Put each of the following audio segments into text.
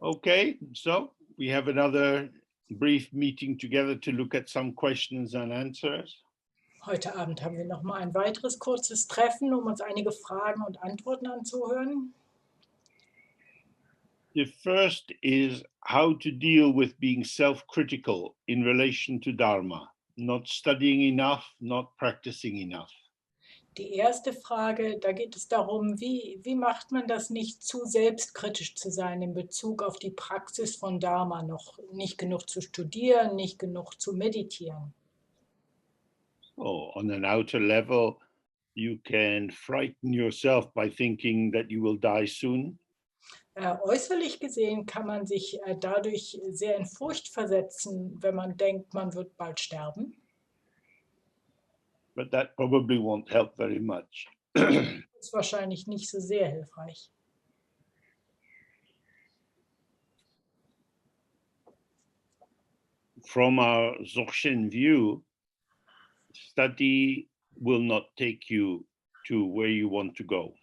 Okay, so we have another brief meeting together to look at some questions and answers. Heute Abend haben wir noch mal ein weiteres kurzes Treffen, um uns einige Fragen und Antworten anzuhören. The first is how to deal with being self-critical in relation to dharma, not studying enough, not practicing enough. Die erste Frage, da geht es darum, wie macht man das nicht zu selbstkritisch zu sein in Bezug auf die Praxis von Dharma, noch nicht genug zu studieren, nicht genug zu meditieren. Oh, on an outer level, you can frighten yourself by thinking that you will die soon. Äußerlich gesehen kann man sich dadurch sehr in Furcht versetzen, wenn man denkt, man wird bald sterben. But that probably won't help very much. Das ist wahrscheinlich nicht so sehr hilfreich. From our Dzogchen view, study will not take you to where you want to go.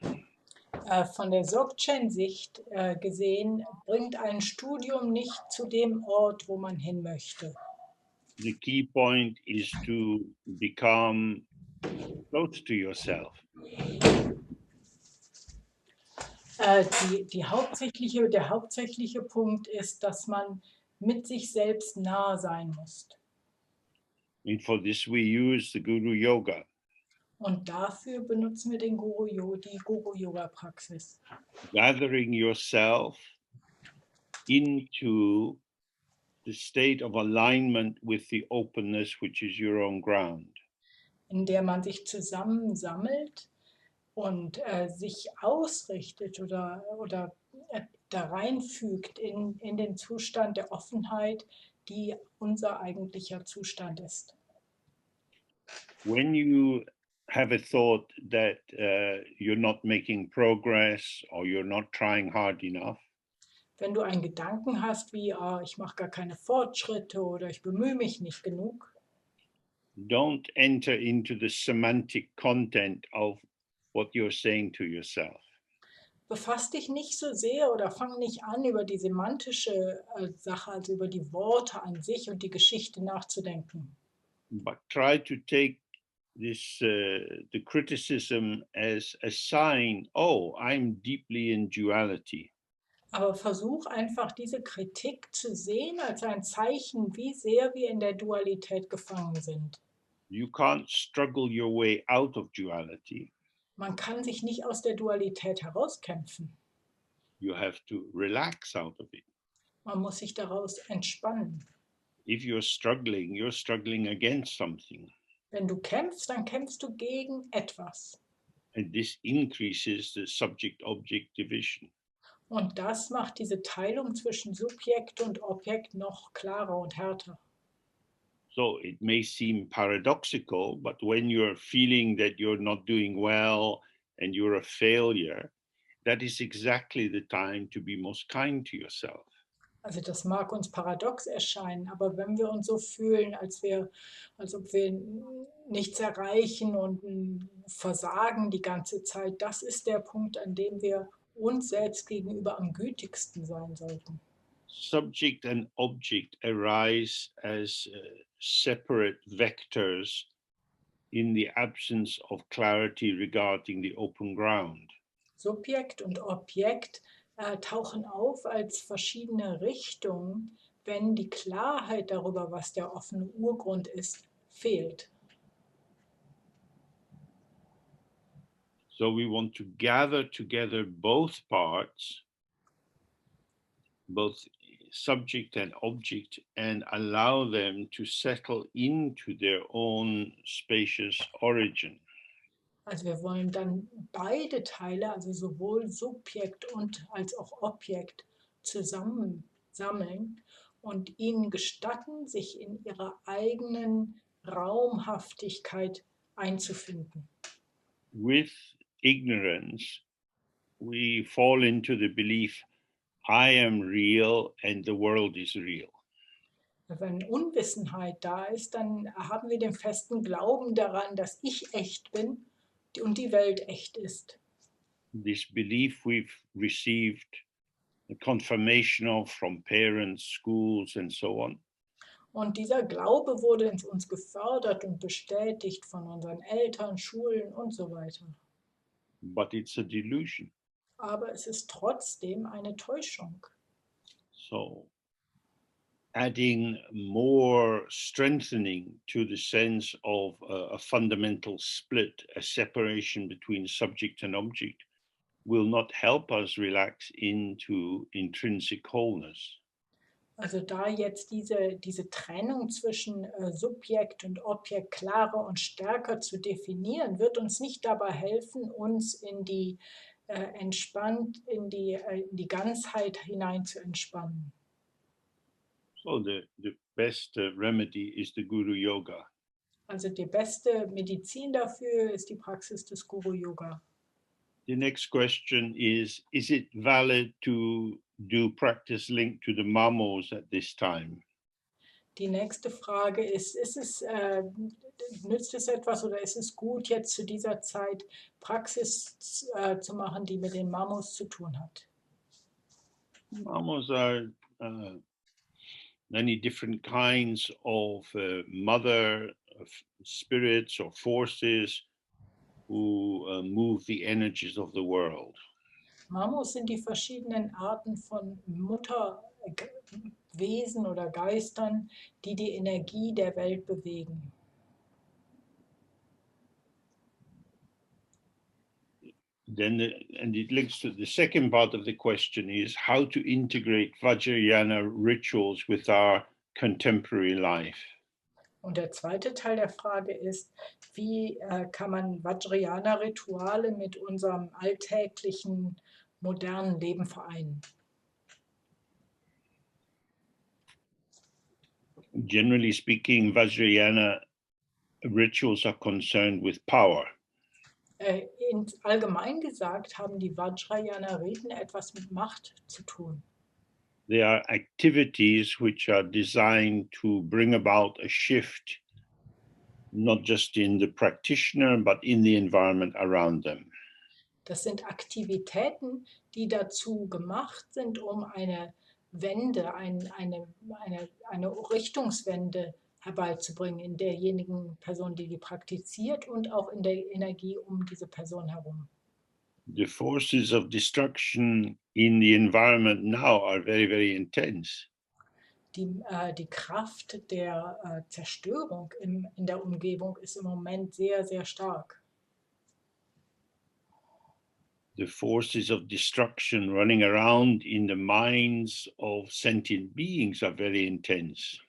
Von der Dzogchen-Sicht gesehen, bringt ein Studium nicht zu dem Ort, wo man hin möchte. The key point is to become close to yourself. Der hauptsächliche Punkt ist, dass man mit sich selbst nah sein muss. And for this we use the Guru Yoga. Und dafür benutzen wir die Guru-Yoga-Praxis. Gathering yourself into the state of alignment with the openness, which is your own ground. In der man sich zusammensammelt und sich ausrichtet oder da reinfügt in den Zustand der Offenheit, die unser eigentlicher Zustand ist. When you have a thought that you're not making progress or you're not trying hard enough, Wenn du einen Gedanken hast wie, ich mache gar keine Fortschritte oder ich bemühe mich nicht genug, don't enter into the semantic content of what you're saying to yourself. befass dich nicht so sehr oder fang nicht an, über die semantische Sache, also über die Worte an sich und die Geschichte nachzudenken. But try to take this the criticism as a sign, oh, I'm deeply in duality. Aber versuch einfach diese Kritik zu sehen als ein Zeichen, wie sehr wir in der Dualität gefangen sind. You can't struggle your way out of duality. Man kann sich nicht aus der Dualität herauskämpfen. You have to relax out of it. Man muss sich daraus entspannen. If you're struggling against something. Wenn du kämpfst, dann kämpfst du gegen etwas. And this increases the subject-object division. Und das macht diese Teilung zwischen Subjekt und Objekt noch klarer und härter. So it may seem paradoxical, but when you're feeling that you're not doing well and you're a failure, that is exactly the time to be most kind to yourself. Also das mag uns paradox erscheinen, aber wenn wir uns so fühlen, als ob wir nichts erreichen und versagen die ganze Zeit, das ist der Punkt, an dem wir uns selbst gegenüber am gütigsten sein sollten. Subject and object arise as separate vectors in the absence of clarity regarding the open ground. Subjekt und Objekt tauchen auf als verschiedene Richtungen, wenn die Klarheit darüber, was der offene Urgrund ist, fehlt. So we want to gather together both parts, both subject and object, and allow them to settle into their own spacious origin. Also wir wollen dann beide Teile, also sowohl Subjekt und als auch Objekt, zusammensammeln und ihnen gestatten, sich in ihrer eigenen Raumhaftigkeit einzufinden. With ignorance, we fall into the belief, I am real and the world is real. Wenn Unwissenheit da ist, dann haben wir den festen Glauben daran, dass ich echt bin und die Welt echt ist. This belief we've received a confirmation of from parents, schools, and so on. Und dieser Glaube wurde in uns gefördert und bestätigt von unseren Eltern, Schulen und so weiter. But it's a delusion. Aber es ist trotzdem eine Täuschung. So adding more strengthening to the sense of a fundamental split, a separation between subject and object, will not help us relax into intrinsic wholeness. Also da jetzt diese Trennung zwischen Subjekt und Objekt klarer und stärker zu definieren, wird uns nicht dabei helfen, uns entspannt in die Ganzheit hinein zu entspannen. So the best remedy is the Guru Yoga. Also die beste Medizin dafür ist die Praxis des Guru Yoga. The next question is it valid to do practice linked to the mamos at this time? Die nächste Frage ist nützt es etwas oder ist es gut, jetzt zu dieser Zeit Praxis zu machen, die mit den Mamos zu tun hat? Mamos are many different kinds of mother spirits or forces who move the energies of the world. Mamos sind die verschiedenen Arten von Mutterwesen oder Geistern, die die Energie der Welt bewegen. And it links to the second part of the question is how to integrate vajrayana rituals with our contemporary life. Und der zweite Teil der Frage ist, wie kann man Vajrayana-Rituale mit unserem alltäglichen, modernen Leben vereinen? Generally speaking, vajrayana rituals are concerned with power. Allgemein gesagt haben die Vajrayana-Riten etwas mit Macht zu tun. They are activities which are designed to bring about a shift, not just in the practitioner, but in the environment around them. Das sind Aktivitäten, die dazu gemacht sind, um eine Wende, eine Richtungswende herbeizubringen in derjenigen Person, die praktiziert und auch in der Energie um diese Person herum. The forces of destruction in the environment now are very, very intense. Die Kraft der Zerstörung in der Umgebung ist im Moment sehr, sehr stark. The forces of destruction running around in the minds of sentient beings are very intense.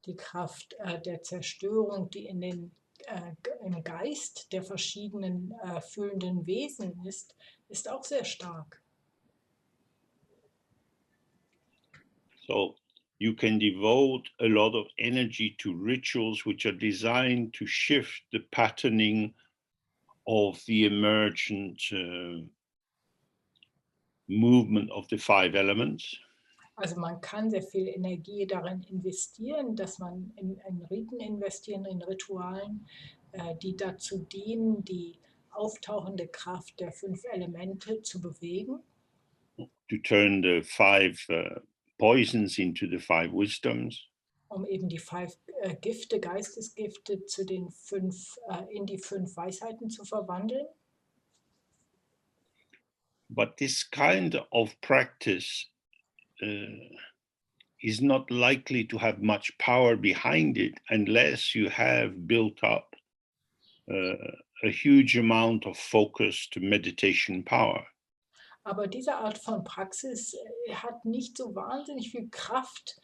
Die Kraft der Zerstörung, die im Geist der verschiedenen fühlenden Wesen ist auch sehr stark. So you can devote a lot of energy to rituals which are designed to shift the patterning of the emergent movement of the five elements. Also man kann sehr viel Energie darin investieren, dass man in Riten investieren, in Ritualen, die dazu dienen, die auftauchende Kraft der 5 Elemente zu bewegen. To turn the 5 poisons into the 5 wisdoms. Um eben die 5 Gifte, Geistesgifte in die 5 Weisheiten zu verwandeln. But this kind of practice is not likely to have much power behind it unless you have built up a huge amount of focused meditation power. Aber diese Art von Praxis hat nicht so wahnsinnig viel Kraft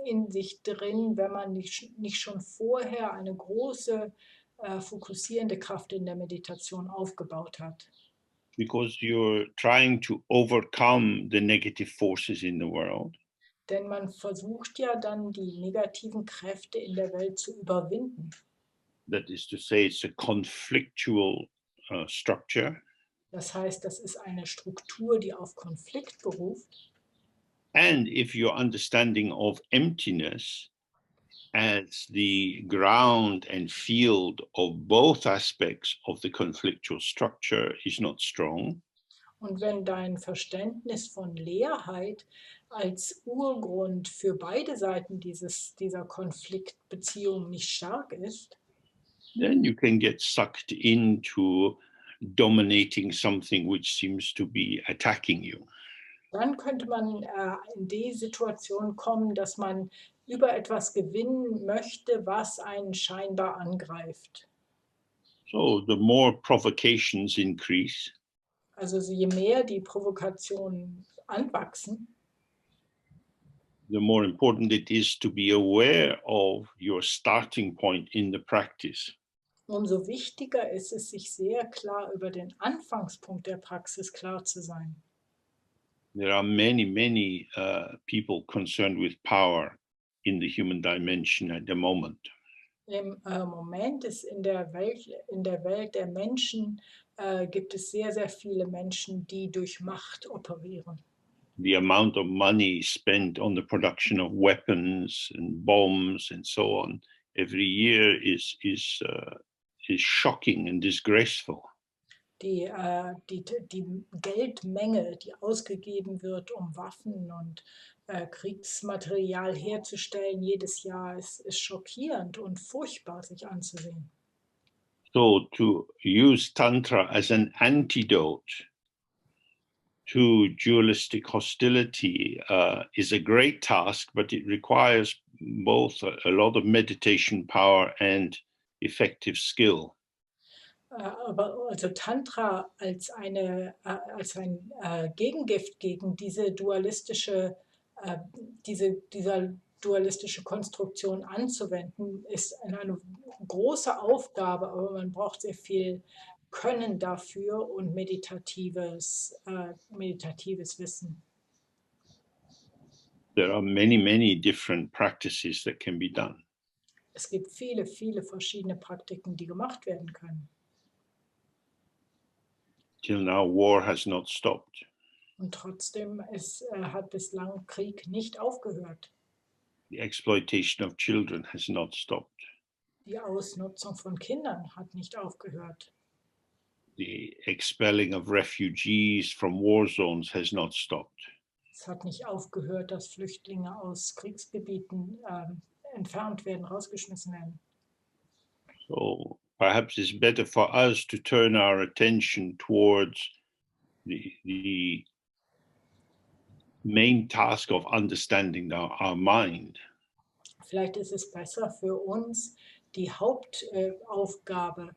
in sich drin, wenn man nicht schon vorher eine große fokussierende Kraft in der Meditation aufgebaut hat. Because you're trying to overcome the negative forces in the world. Denn man versucht ja dann, die negativen Kräfte in der Welt zu überwinden. That is to say, it's a conflictual structure. Das heißt, das ist eine Struktur, die auf Konflikt beruft. And if your understanding of emptiness as the ground and field of both aspects of the conflictual structure is not strong, Und wenn dein Verständnis von Leerheit als Urgrund für beide Seiten dieser Konfliktbeziehung nicht stark ist, then you can get sucked into dominating something which seems to be attacking you. dann könnte man in die Situation kommen, dass man über etwas gewinnen möchte, was einen scheinbar angreift. So the more provocations increase, Also je mehr die Provokationen anwachsen, the more important it is to be aware of your starting point in the practice. umso wichtiger ist es, sich sehr klar über den Anfangspunkt der Praxis klar zu sein. There are many people concerned with power in the human dimension at the moment. Im Moment ist in der Welt der Menschen gibt es sehr viele Menschen, die durch Macht operieren. The amount of money spent on the production of weapons and bombs and so on every year is shocking and disgraceful. Die Geldmenge, die ausgegeben wird, um Waffen und Kriegsmaterial herzustellen, jedes Jahr ist schockierend und furchtbar sich anzusehen. So to use Tantra as an antidote to dualistic hostility is a great task, but it requires both a lot of meditation power and effective skill. Aber also Tantra als ein Gegengift gegen dieser dualistische Konstruktion anzuwenden, ist eine große Aufgabe, aber man braucht sehr viel Können dafür und meditatives Wissen. There are many different practices that can be done. Es gibt viele verschiedene Praktiken, die gemacht werden können. Till now, war has not stopped. Und trotzdem hat bislang Krieg nicht aufgehört. The exploitation of children has not stopped. Die Ausnutzung von Kindern hat nicht aufgehört. The expelling of refugees from war zones has not stopped. Es hat nicht aufgehört, dass Flüchtlinge aus Kriegsgebieten entfernt werden, rausgeschmissen werden. So perhaps it's better for us to turn our attention towards the main task of understanding our mind. Vielleicht ist es besser für uns, die Hauptaufgabe,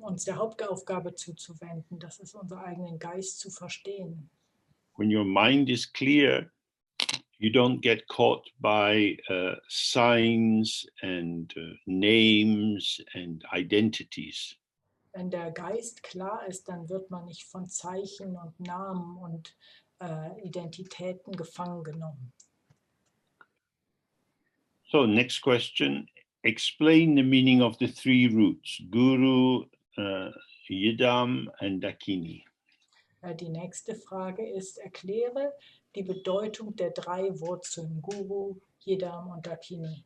uns der Hauptaufgabe zuzuwenden, das ist unseren eigenen Geist zu verstehen. When your mind is clear, you don't get caught by signs and names and identities. Wenn der Geist klar ist, dann wird man nicht von Zeichen und Namen und Identitäten gefangen genommen. So next question, explain the meaning of the three roots, guru, yidam and dakini. Die nächste Frage ist, erkläre die Bedeutung der drei Wurzeln, Guru, Yidam und Dakini.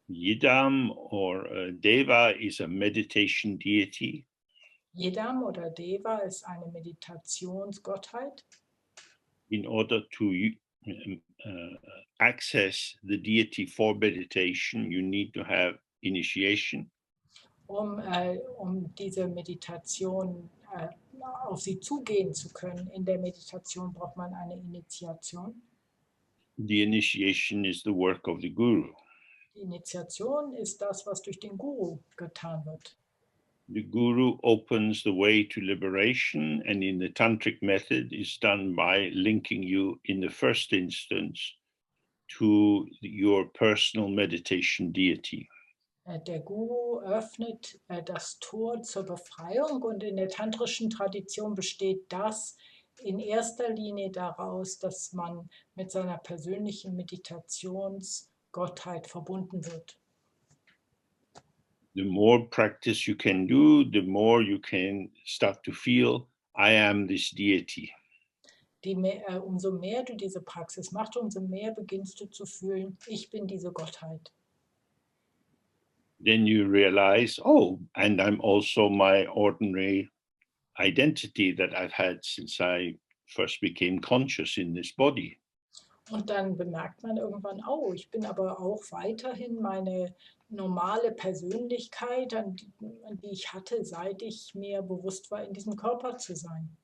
Yidam or Deva is a meditation deity. Yidam oder Deva ist eine Meditationsgottheit. In order to access the deity for meditation, you need to have initiation. Um diese Meditation auf sie zugehen zu können. In der Meditation braucht man eine Initiation. The initiation is the work of the guru. Die Initiation ist das, was durch den Guru getan wird. The guru opens the way to liberation, and in the tantric method is done by linking you in the first instance to your personal meditation deity. Der Guru öffnet das Tor zur Befreiung und in der tantrischen Tradition besteht das in erster Linie daraus, dass man mit seiner persönlichen Meditationsgottheit verbunden wird. The more practice you can do, the more you can start to feel, I am this deity. Umso mehr du diese Praxis machst, umso mehr beginnst du zu fühlen, ich bin diese Gottheit. Then you realize, oh, and I'm also my ordinary identity that I've had since I first became conscious in this body. Und dann bemerkt man irgendwann, oh, ich bin aber auch weiterhin meine normale Persönlichkeit, an die ich hatte, seit ich mir bewusst war, in diesem Körper zu sein.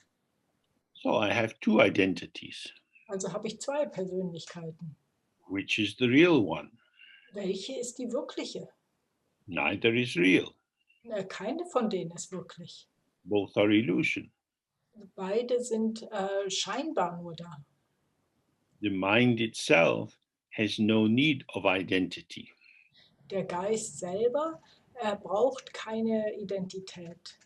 So I have two identities. Also habe ich zwei Persönlichkeiten. Which is the real one? Welche ist die wirkliche? Neither is real. Keine von denen ist wirklich. Both are illusion. Beide sind scheinbar nur da. The mind itself has no need of identity. Der Geist selber braucht keine Identität.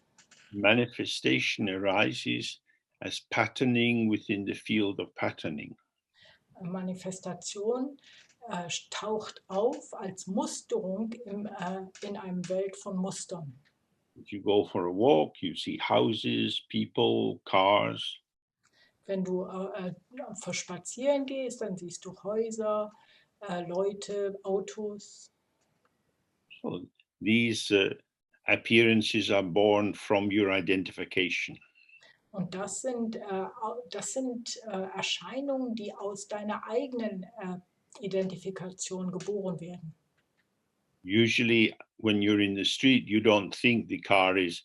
Manifestation arises as patterning within the field of patterning. Manifestation taucht auf als Musterung in einem Welt von Mustern. If you go for a walk, you see houses, people, cars. Wenn du spazieren gehst, dann siehst du Häuser, Leute, Autos. So these appearances are born from your identification. Und das sind Erscheinungen, die aus deiner eigenen Identifikation geboren werden. Usually, when you're in the street, you don't think the car is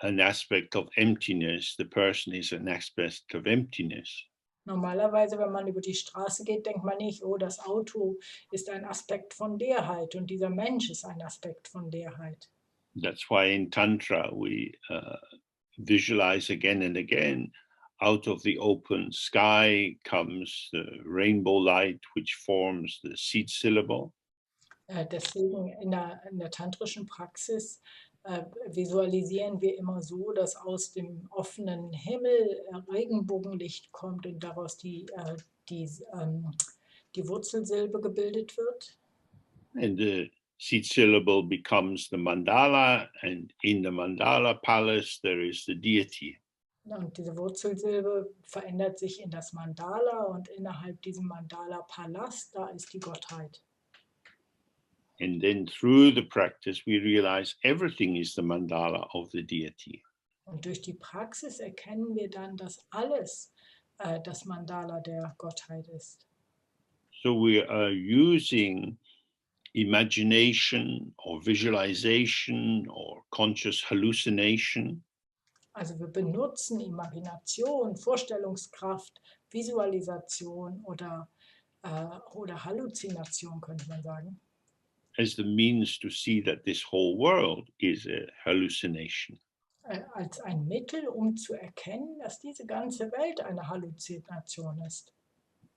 an aspect of emptiness, the person is an aspect of emptiness. Normalerweise, wenn man über die Straße geht, denkt man nicht, oh, das Auto ist ein Aspekt von Leerheit und dieser Mensch ist ein Aspekt von Leerheit. That's why in Tantra we visualize again and again, out of the open sky comes the rainbow light, which forms the seed syllable. Deswegen in der tantrischen Praxis visualisieren wir immer so, dass aus dem offenen Himmel Regenbogenlicht kommt und daraus die Wurzelsilbe gebildet wird. And the seed syllable becomes the mandala, and in the mandala palace there is the deity. Und diese Wurzelsilbe verändert sich in das Mandala und innerhalb diesem Mandala-Palast, da ist die Gottheit. And then through the practice, we realize everything is the mandala of the deity. Und durch die Praxis erkennen wir dann, dass alles das Mandala der Gottheit ist. So we are using imagination or visualization or conscious hallucination Also wir benutzen Imagination, Vorstellungskraft, Visualisation oder Halluzination, könnte man sagen, as the means to see that this whole world is a hallucination. als ein Mittel, um zu erkennen, dass diese ganze Welt eine Halluzination ist.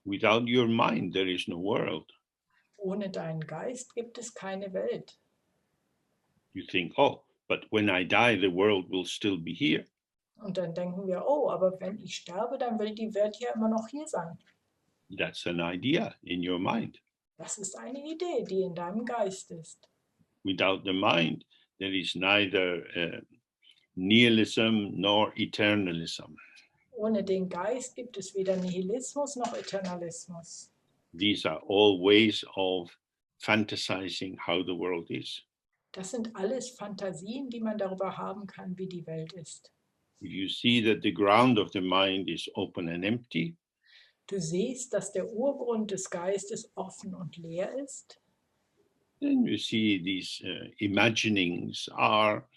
Without your mind, there is no world. Ohne deinen Geist gibt es keine Welt. You think, oh, but when I die, the world will still be here. Und dann denken wir, oh, aber wenn ich sterbe, dann will die Welt ja immer noch hier sein. That's an idea in your mind. Das ist eine Idee, die in deinem Geist ist. Without the mind, there is neither nihilism nor eternalism. Ohne den Geist gibt es weder Nihilismus noch Eternalismus. These are all ways of fantasizing how the world is. Das sind alles Fantasien, die man darüber haben kann, wie die Welt ist. If you see that the ground of the mind is open and empty, Du siehst, dass der Urgrund des Geistes offen und leer ist. then you see these imaginings are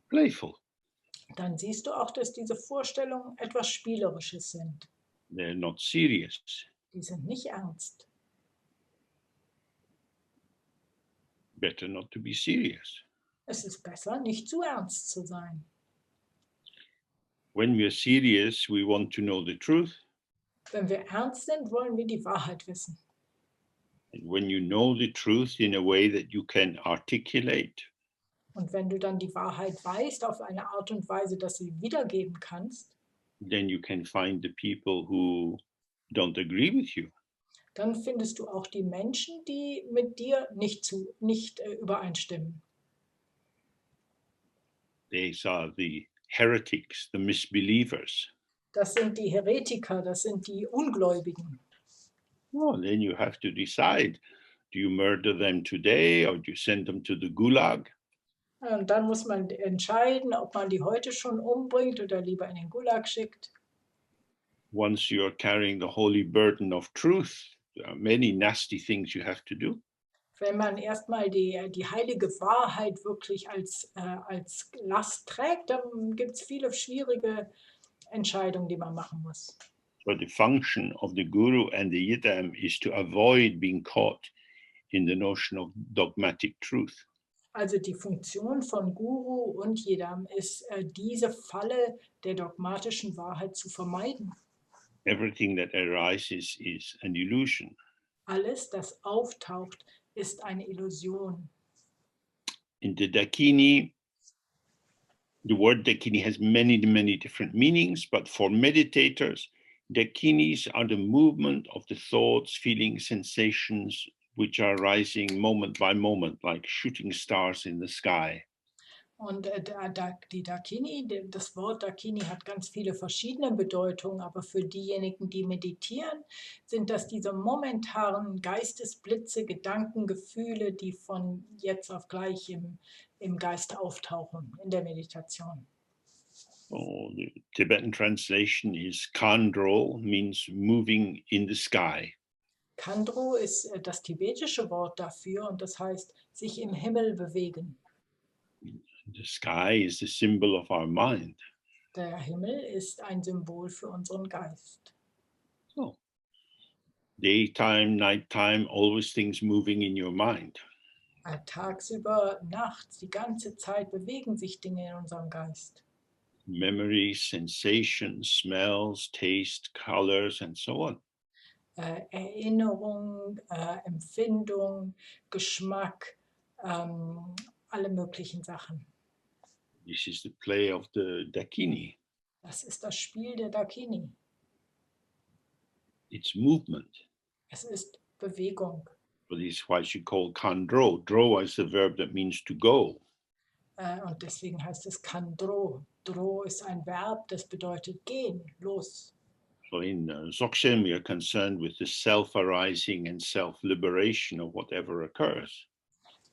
playful. Dann siehst du auch, dass diese Vorstellungen etwas Spielerisches sind. They're not serious. Die sind nicht ernst. Better not to be serious. Es ist besser, nicht zu ernst zu sein. When we're serious, we want to know the truth. Wenn wir ernst sind, wollen wir die Wahrheit wissen. And when you know the truth in a way that you can articulate, Und wenn du dann die Wahrheit weißt auf eine Art und Weise, dass du sie wiedergeben kannst, then you can find the people who don't agree with you. dann findest du auch die Menschen, die mit dir nicht übereinstimmen. These are the heretics, the misbelievers. Das sind die Heretiker, das sind die Ungläubigen. Well, then you have to decide, do you murder them today or do you send them to the gulag? Und dann muss man entscheiden, ob man die heute schon umbringt oder lieber in den Gulag schickt. Once you're carrying the holy burden of truth, there are many nasty things you have to do. Wenn man erstmal die heilige Wahrheit wirklich als Last trägt, dann gibt es viele schwierige Entscheidungen, die man machen muss. So the function of the guru and the yidam is to avoid being caught in the notion of dogmatic truth. Also die Funktion von Guru und Yidam ist, diese Falle der dogmatischen Wahrheit zu vermeiden. Everything that arises is an illusion. Alles, das auftaucht, ist eine Illusion. In the dakini, the word dakini has many, many different meanings, but for meditators, dakinis are the movement of the thoughts, feelings, sensations, which are rising moment by moment, like shooting stars in the sky. Und die Dakini, das Wort Dakini hat ganz viele verschiedene Bedeutungen, aber für diejenigen, die meditieren, sind das diese momentanen Geistesblitze, Gedanken, Gefühle, die von jetzt auf gleich im Geist auftauchen in der Meditation. Oh, the Tibetan translation is kandro, means moving in the sky. Kandro ist das tibetische Wort dafür und das heißt sich im Himmel bewegen. The sky is the symbol of our mind. Der Himmel ist ein Symbol für unseren Geist. So, daytime, nighttime, always things moving in your mind. Tagsüber, nachts, die ganze Zeit bewegen sich Dinge in unserem Geist. Memories, sensations, smells, taste, colors, and so on. Erinnerung, Empfindung, Geschmack, alle möglichen Sachen. This is the play of the dakini. Das ist das Spiel der Dakini. It's movement. Es ist Bewegung. So this is why she called kandro. Dro is the verb that means to go. Und deswegen heißt es Kandro. Dro ist ein Verb, das bedeutet gehen, los. So in Dzogchen, we are concerned with the self-arising and self-liberation of whatever occurs.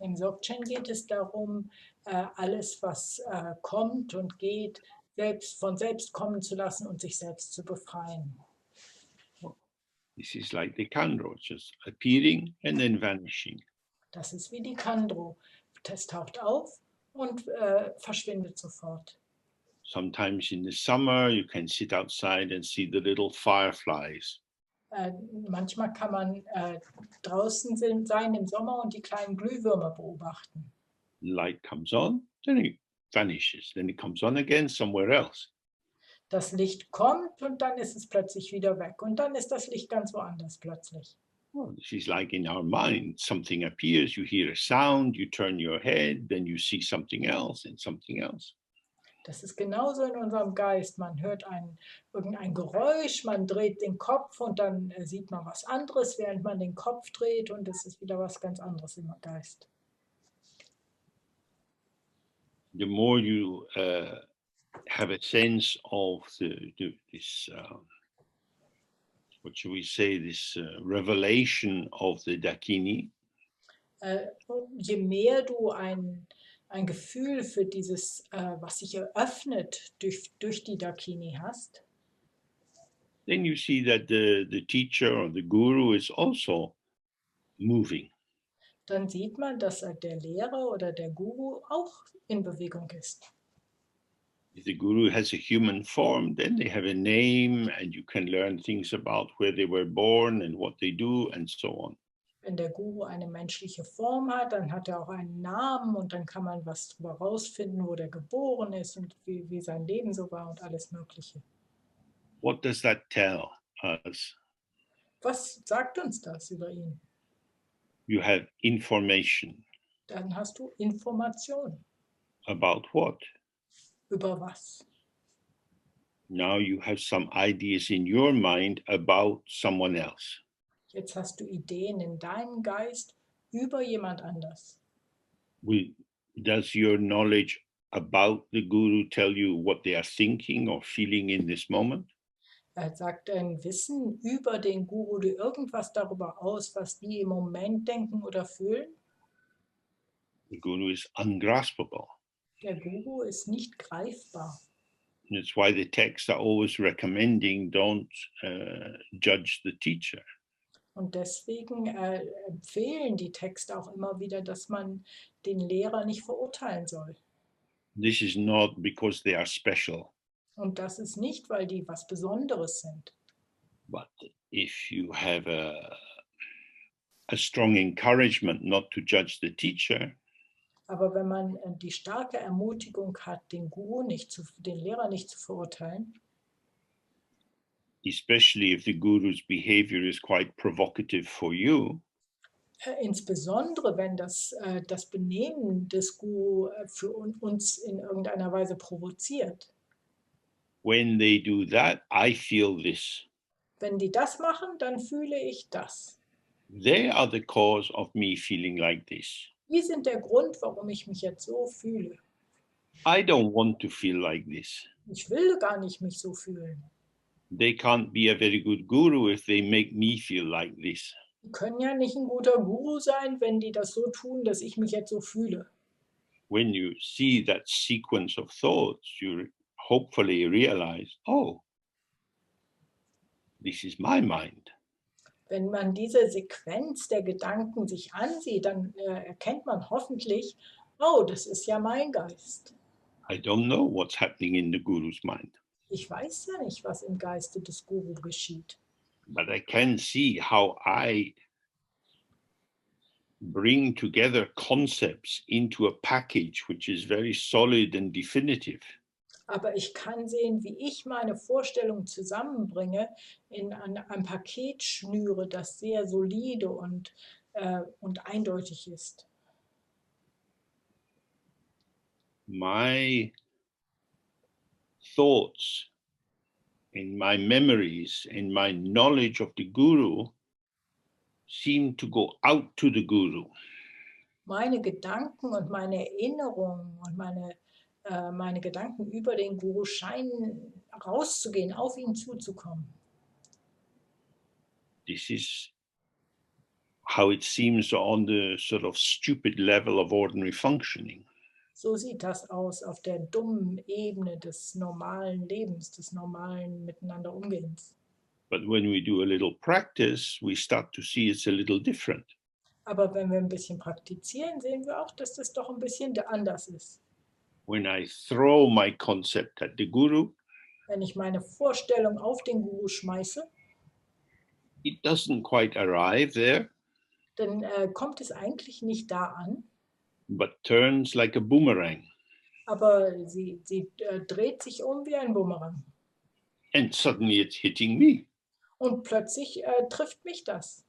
Im Dzogchen geht es darum, alles, was kommt und geht, von selbst kommen zu lassen und sich selbst zu befreien. This is like the kandro, just appearing and then vanishing. Das ist wie die Kandro. Das taucht auf und verschwindet sofort. Sometimes in the summer, you can sit outside and see the little fireflies. Manchmal kann man draußen sein im Sommer und die kleinen Glühwürmer beobachten. Light comes on, then it vanishes. Then it comes on again somewhere else. Das Licht kommt und dann ist es plötzlich wieder weg. Und dann ist das Licht ganz woanders plötzlich. Well, this is like in our mind. Something appears, you hear a sound, you turn your head, then you see something else and something else. Das ist genauso in unserem Geist. Man hört irgendein Geräusch, man dreht den Kopf und dann sieht man was anderes, während man den Kopf dreht und es ist wieder was ganz anderes im Geist. The more you have a sense of this, what should we say, this revelation of the dakini, Je mehr du ein Gefühl für dieses, was sich eröffnet durch die Dakini hast, then you see that the teacher or the guru is also moving. dann sieht man, dass der Lehrer oder der Guru auch in Bewegung ist. If the guru has a human form, then they have a name and you can learn things about where they were born and what they do and so on. Wenn der Guru eine menschliche Form hat, dann hat er auch einen Namen und dann kann man was darüber rausfinden, wo der geboren ist und wie sein Leben so war und alles Mögliche. What does that tell us? Was sagt uns das über ihn? You have information. Dann hast du Information. About what? Über was? Now you have some ideas in your mind about someone else. Jetzt hast du Ideen in deinem Geist über jemand anders. Does your knowledge about the guru tell you what they are thinking or feeling in this moment? Sagt dein Wissen über den Guru dir irgendwas darüber aus, was die im Moment denken oder fühlen? The guru is ungraspable. Der Guru ist nicht greifbar. That's why the texts are always recommending don't judge the teacher. Und deswegen empfehlen die Texte auch immer wieder, dass man den Lehrer nicht verurteilen soll. This is not because they are special, Und das ist nicht, weil die was Besonderes sind. but if you have a strong encouragement not to judge the teacher, Aber wenn man die starke Ermutigung hat, den Lehrer nicht zu verurteilen, especially if the guru's behavior is quite provocative for you, insbesondere wenn das Benehmen des Guru für uns in irgendeiner Weise provoziert. when they do that, I feel this. Wenn die das machen, dann fühle ich das. They are the cause of me feeling like this. Die sind der Grund, warum ich mich jetzt so fühle. I don't want to feel like this. Ich will gar nicht mich so fühlen. They can't be a very good guru if they make me feel like this. Die können ja nicht ein guter Guru sein, wenn die das so tun, dass ich mich jetzt so fühle. When you see that sequence of thoughts, you hopefully realize, oh, this is my mind. Wenn man diese Sequenz der Gedanken sich ansieht, dann erkennt man hoffentlich, oh, das ist ja mein Geist. I don't know what's happening in the guru's mind, Ich weiß ja nicht, was im Geiste des Guru geschieht. but I can see how I bring together concepts into a package which is very solid and definitive. Aber ich kann sehen, wie ich meine Vorstellung zusammenbringe, in ein Paket schnüre, das sehr solide und eindeutig ist. My thoughts, in my memories, in my knowledge of the guru seem to go out to the guru. Meine Gedanken und meine Erinnerungen und meine Gedanken über den Guru scheinen rauszugehen, auf ihn zuzukommen. This is how it seems on the sort of stupid level of ordinary functioning. So sieht das aus auf der dummen Ebene des normalen Lebens, des normalen Miteinanderumgehens. But when we do a little practice, we start to see it's a little different. Aber wenn wir ein bisschen praktizieren, sehen wir auch, dass das doch ein bisschen anders ist. When I throw my concept at the guru, Wenn ich meine Vorstellung auf den Guru schmeiße, it doesn't quite arrive there, dann kommt es eigentlich nicht da an, but turns like a boomerang. aber sie dreht sich um wie ein Bumerang. And suddenly it's hitting me Und plötzlich trifft mich das.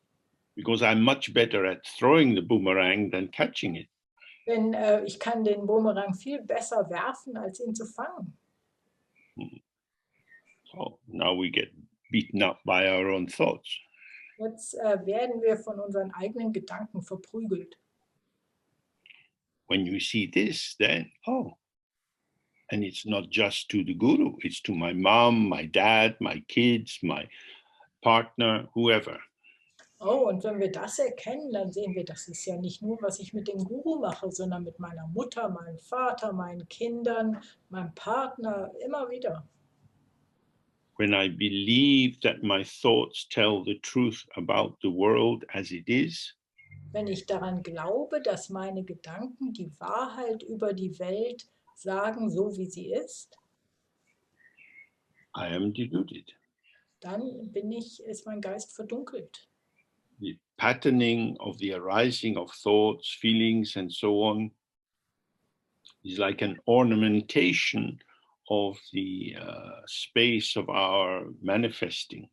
because I'm much better at throwing the boomerang than catching it. Denn ich kann den Bumerang viel besser werfen, als ihn zu fangen. So now we get beaten up by our own thoughts. Jetzt werden wir von unseren eigenen Gedanken verprügelt. When you see this, then, oh, and it's not just to the guru, it's to my mom, my dad, my kids, my partner, whoever. Oh, und wenn wir das erkennen, dann sehen wir, das ist ja nicht nur, was ich mit dem Guru mache, sondern mit meiner Mutter, meinem Vater, meinen Kindern, meinem Partner, immer wieder. When I believe that my thoughts tell the truth about the world as it is, Wenn ich daran glaube, dass meine Gedanken die Wahrheit über die Welt sagen, so wie sie ist, I am deluded. dann ist mein Geist verdunkelt. The patterning of the arising of thoughts, feelings, and so on is like an ornamentation of the space of our manifesting.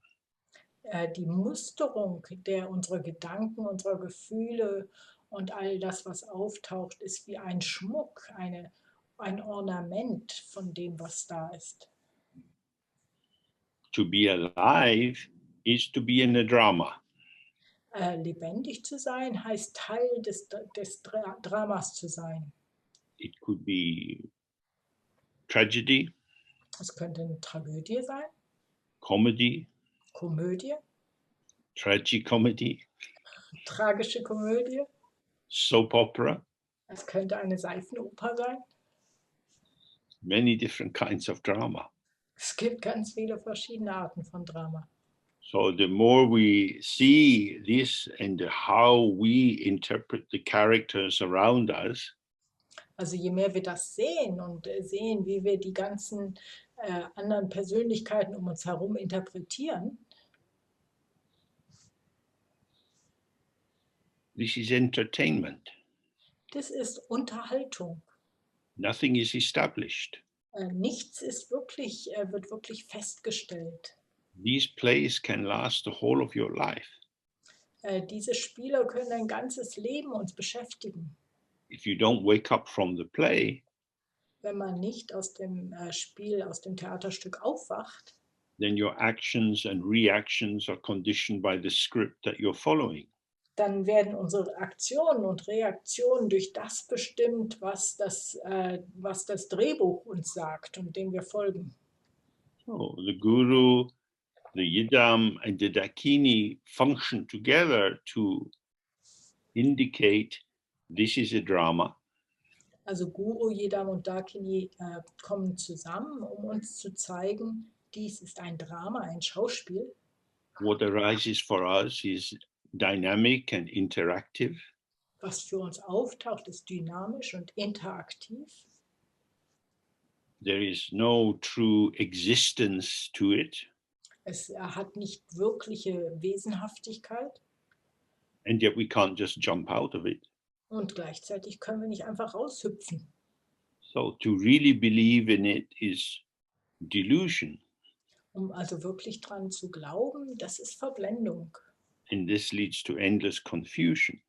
Die Musterung unserer Gedanken, unserer Gefühle und all das, was auftaucht, ist wie ein Schmuck, ein Ornament von dem, was da ist. To be alive is to be in a drama. Lebendig zu sein heißt Teil des Dramas zu sein. It could be tragedy, Es könnte eine Tragödie sein, comedy, Komödie, tragicomedy, tragische Komödie. soap opera, Es könnte eine Seifenoper sein, many different kinds of drama. Es gibt ganz viele verschiedene Arten von Drama. So the more we see this and how we interpret the characters around us, Also je mehr wir das sehen und sehen, wie wir die ganzen anderen Persönlichkeiten um uns herum interpretieren, this is entertainment. das ist Unterhaltung. Nothing is established. Nichts ist wirklich, wird wirklich festgestellt. These plays can last the whole of your life. Diese Spiele können ein ganzes Leben uns beschäftigen. If you don't wake up from the play, Wenn man nicht aus dem Spiel, aus dem Theaterstück aufwacht, then your actions and reactions are conditioned by the script that you're following. dann werden unsere Aktionen und Reaktionen durch das bestimmt, was das Drehbuch uns sagt und dem wir folgen. So the guru, the yidam, and the dakini function together to indicate this is a drama. Also Guru, Yidam und Dakini kommen zusammen, um uns zu zeigen, dies ist ein Drama, ein Schauspiel. What arises for us is dynamic and interactive. Was für uns auftaucht, ist dynamisch und interaktiv. There is no true existence to it. Es hat nicht wirkliche Wesenhaftigkeit And yet we can't just jump out of it. und gleichzeitig können wir nicht einfach raushüpfen. So to really believe in it is delusion. Um also wirklich dran zu glauben, das ist Verblendung. And this leads to endless confusion.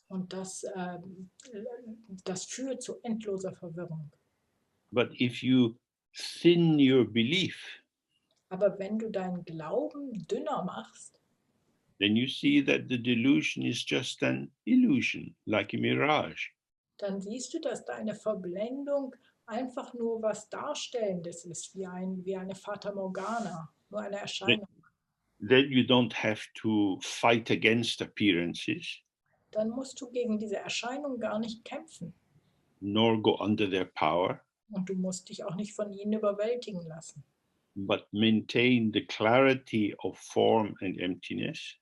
Und das führt zu endloser Verwirrung. But if you thin your belief, Aber wenn du deinen Glauben dünner machst, then you see that the delusion is just an illusion, like a mirage. dann siehst du, dass deine Verblendung einfach nur was Darstellendes ist, wie eine Fata Morgana, nur eine Erscheinung. Then you don't have to fight against appearances, Dann musst du gegen diese Erscheinung gar nicht kämpfen. nor go under their power, Und du musst dich auch nicht von ihnen überwältigen lassen. but maintain the clarity of form and emptiness,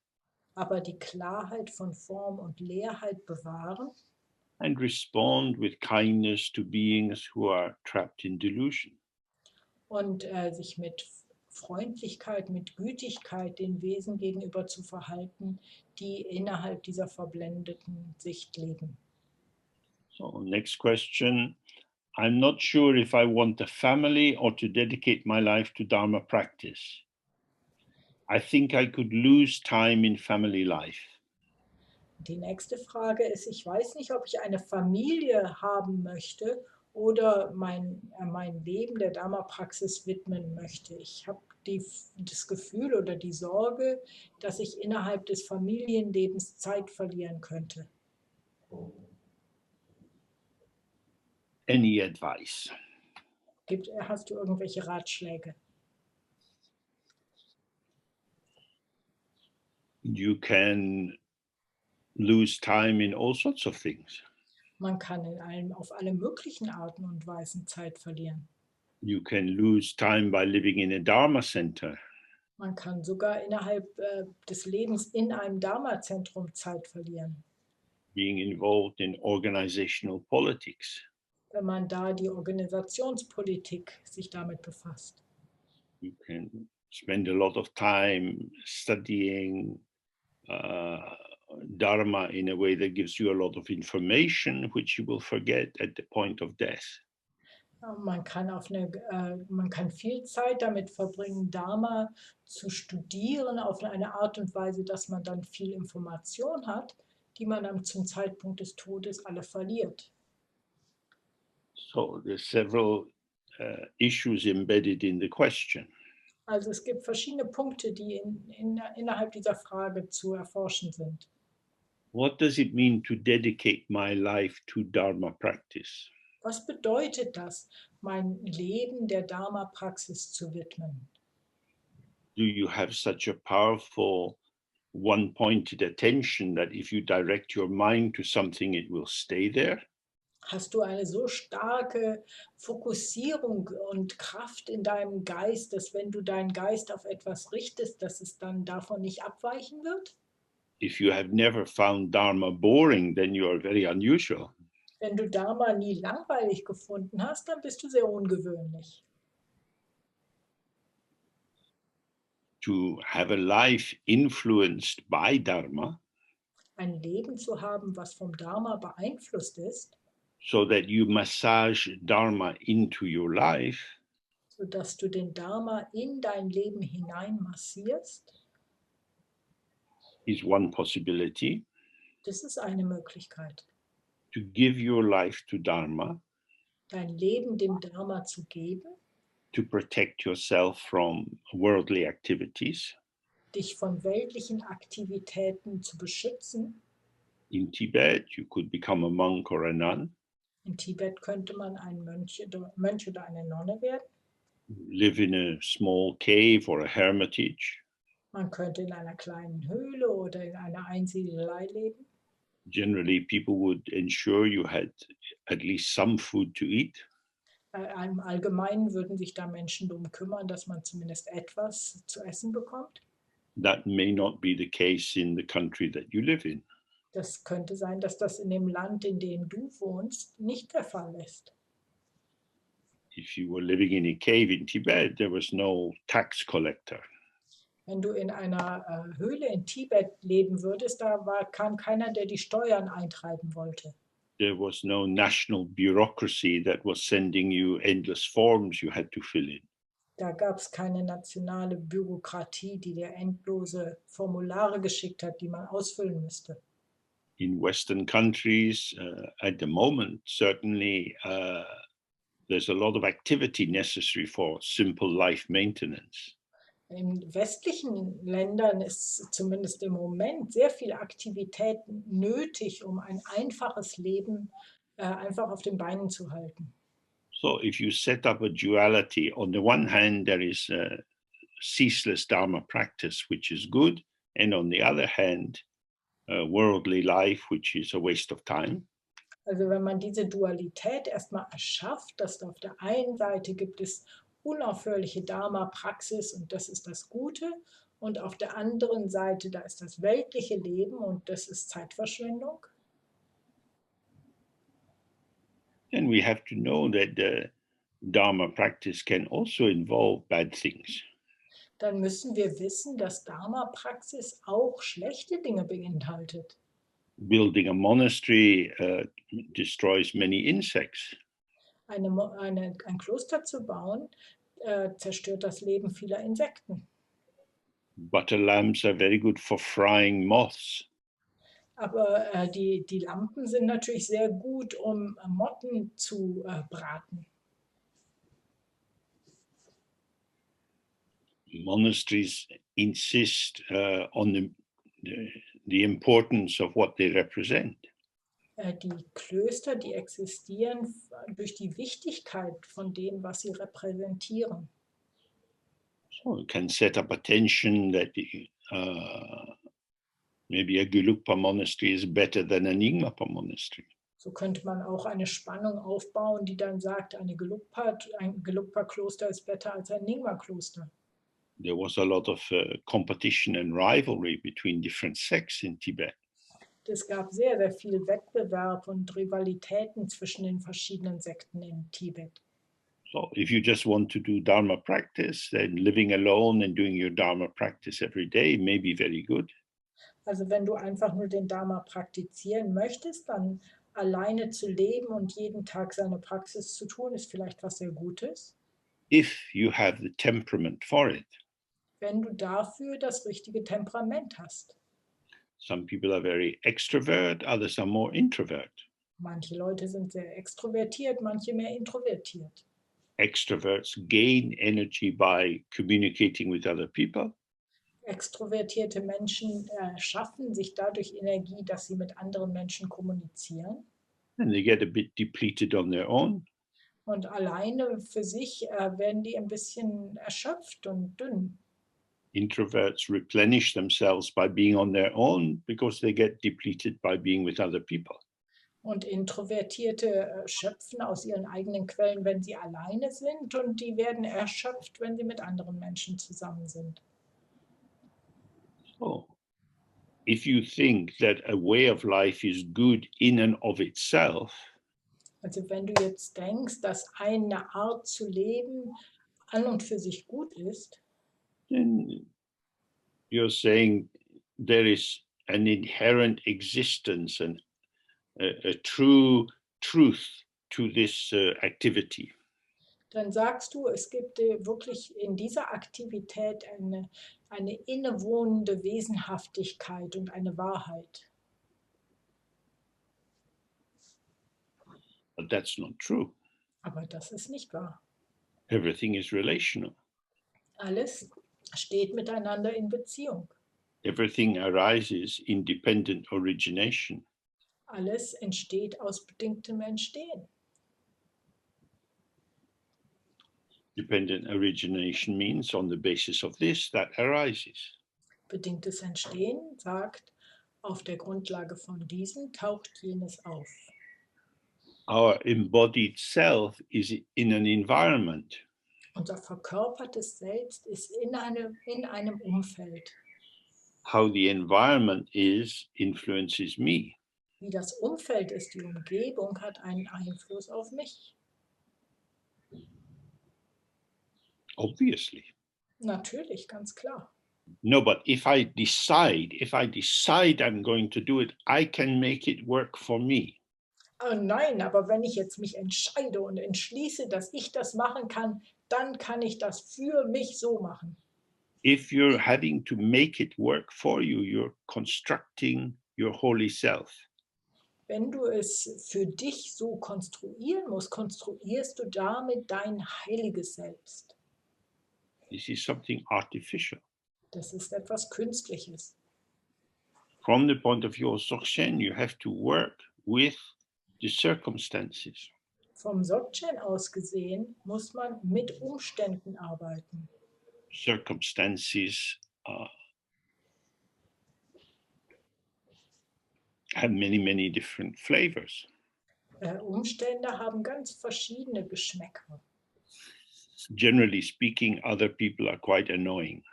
Aber die Klarheit von Form und Leerheit bewahren and respond with kindness to beings who are trapped in delusion. und sich mit Freundlichkeit, mit Gütigkeit den Wesen gegenüber zu verhalten, die innerhalb dieser verblendeten Sicht leben. So, next question. I'm not sure if I want a family or to dedicate my life to Dharma practice. I think I could lose time in family life. Die nächste Frage ist, ich weiß nicht, ob ich eine Familie haben möchte oder mein Leben der Dharma-Praxis widmen möchte. Ich habe das Gefühl oder die Sorge, dass ich innerhalb des Familienlebens Zeit verlieren könnte. Any advice? Hast du irgendwelche Ratschläge? You can lose time in all sorts of things. Man kann auf alle möglichen Arten und Weisen Zeit verlieren. You can lose time by living in a Dharma center. Man kann sogar innerhalb des Lebens in einem Dharma-Zentrum Zeit verlieren. Being involved in organizational politics. Wenn man da die Organisationspolitik sich damit befasst. You can spend a lot of time studying Dharma in a way that gives you a lot of information, which you will forget at the point of death. Man kann viel Zeit damit verbringen, Dharma zu studieren auf eine Art und Weise, dass man dann viel Information hat, die man dann zum Zeitpunkt des Todes alle verliert. So there's several issues embedded in the question. Also es gibt verschiedene Punkte, die innerhalb dieser Frage zu erforschen sind. What does it mean to dedicate my life to Dharma practice? Was bedeutet das, mein Leben der Dharma-Praxis zu widmen? Do you have such a powerful one-pointed attention that if you direct your mind to something, it will stay there? Hast du eine so starke Fokussierung und Kraft in deinem Geist, dass wenn du deinen Geist auf etwas richtest, dass es dann davon nicht abweichen wird? If you have never found dharma boring, then you are very unusual. Wenn du Dharma nie langweilig gefunden hast, dann bist du sehr ungewöhnlich. To have a life influenced by dharma, Ein Leben zu haben, was vom Dharma beeinflusst ist, so that you massage dharma into your life, sodass du den Dharma in dein Leben hinein massierst, is one possibility. das ist eine Möglichkeit. To give your life to dharma, Dein Leben dem Dharma zu geben, to protect yourself from worldly activities. dich von weltlichen Aktivitäten zu beschützen. In Tibet, you could become a monk or a nun, In Tibet könnte man ein Mönch oder eine Nonne werden. live in a small cave or a hermitage. Man könnte in einer kleinen Höhle oder in einer Einsiedelei leben. Generally, people would ensure you had at least some food to eat. Im Allgemeinen würden sich da Menschen darum kümmern, dass man zumindest etwas zu essen bekommt. That may not be the case in the country that you live in. Das könnte sein, dass das in dem Land, in dem du wohnst, nicht der Fall ist. If you were living in a cave in Tibet, there was no tax collector. Wenn du in einer Höhle in Tibet leben würdest, kam keiner, der die Steuern eintreiben wollte. There was no national bureaucracy that was sending you endless forms you had to fill in. Da gab es keine nationale Bürokratie, die dir endlose Formulare geschickt hat, die man ausfüllen müsste. In Western countries, at the moment, certainly there's a lot of activity necessary for simple life maintenance. In westlichen Ländern ist zumindest im Moment sehr viel Aktivität nötig, um ein einfaches Leben einfach auf den Beinen zu halten. So if you set up a duality, on the one hand, there is a ceaseless dharma practice, which is good, and on the other hand, worldly life, which is a waste of time. Also wenn man diese Dualität erstmal erschafft, dass auf der einen Seite gibt es unaufhörliche Dharma-Praxis und das ist das Gute und auf der anderen Seite, da ist das weltliche Leben und das ist Zeitverschwendung. And we have to know that the dharma practice can also involve bad things. Dann müssen wir wissen, dass Dharma-Praxis auch schlechte Dinge beinhaltet. Building a monastery destroys many insects. Ein Kloster zu bauen, zerstört das Leben vieler Insekten. Butter lamps are very good for frying moths. Aber die Lampen sind natürlich sehr gut, um Motten zu braten. Monasteries insist on the importance of what they represent. Die Klöster, die existieren durch die Wichtigkeit von dem, was sie repräsentieren. So you can set up a tension that maybe a Gelugpa monastery is better than a Nyingmapa monastery. So könnte man auch eine Spannung aufbauen, die dann sagt, ein Gelugpa-Kloster ist besser als ein Nyingma-Kloster. There was a lot of competition and rivalry between different sects in Tibet. Es gab sehr, sehr viel Wettbewerb und Rivalitäten zwischen den verschiedenen Sekten in Tibet. So if you just want to do Dharma practice, then living alone and doing your Dharma practice every day may be very good. Also wenn du einfach nur den Dharma praktizieren möchtest, dann alleine zu leben und jeden Tag seine Praxis zu tun, ist vielleicht was sehr Gutes. If you have the temperament for it. Wenn du dafür das richtige Temperament hast. Some people are very extrovert, others are more introvert. Manche Leute sind sehr extrovertiert, manche mehr introvertiert. Extroverts gain energy by communicating with other people. Extrovertierte Menschen schaffen sich dadurch Energie, dass sie mit anderen Menschen kommunizieren. And they get a bit depleted on their own. Und alleine für sich werden die ein bisschen erschöpft und dünn. Introverts replenish themselves by being on their own because they get depleted by being with other people. Und Introvertierte schöpfen aus ihren eigenen Quellen, wenn sie alleine sind, und die werden erschöpft, wenn sie mit anderen Menschen zusammen sind. So, if you think that a way of life is good in and of itself, Also wenn du jetzt denkst, dass eine Art zu leben an und für sich gut ist, then you're saying there is an inherent existence and a true truth to this activity. dann sagst du, es gibt wirklich in dieser Aktivität eine innewohnende Wesenhaftigkeit und eine Wahrheit. But that's not true. Aber das ist nicht wahr. Everything is relational. Alles steht miteinander in Beziehung. Everything arises in dependent origination. Alles entsteht aus bedingtem Entstehen. Dependent origination means on the basis of this, that arises. Bedingtes Entstehen sagt, auf der Grundlage von diesem taucht jenes auf. Our embodied self is in an environment. Unser verkörpertes Selbst ist in einem Umfeld. How the environment is influences me. Wie das Umfeld ist, die Umgebung, hat einen Einfluss auf mich. Obviously. Natürlich, ganz klar. No, but if I decide I'm going to do it, I can make it work for me. Oh nein, aber wenn ich jetzt mich entscheide und entschließe, dass ich das machen kann, dann kann ich das für mich so machen. If you're having to make it work for you, you're constructing your holy self. Wenn du es für dich so konstruieren musst, konstruierst du damit dein heiliges Selbst. This is something artificial. Das ist etwas Künstliches. From the point of view of Dzogchen, you have to work with the circumstances. Vom Dzogchen aus gesehen muss man mit Umständen arbeiten. Circumstances have many, many different flavors. Umstände haben ganz verschiedene Geschmäcker. Generally speaking, other people are quite annoying.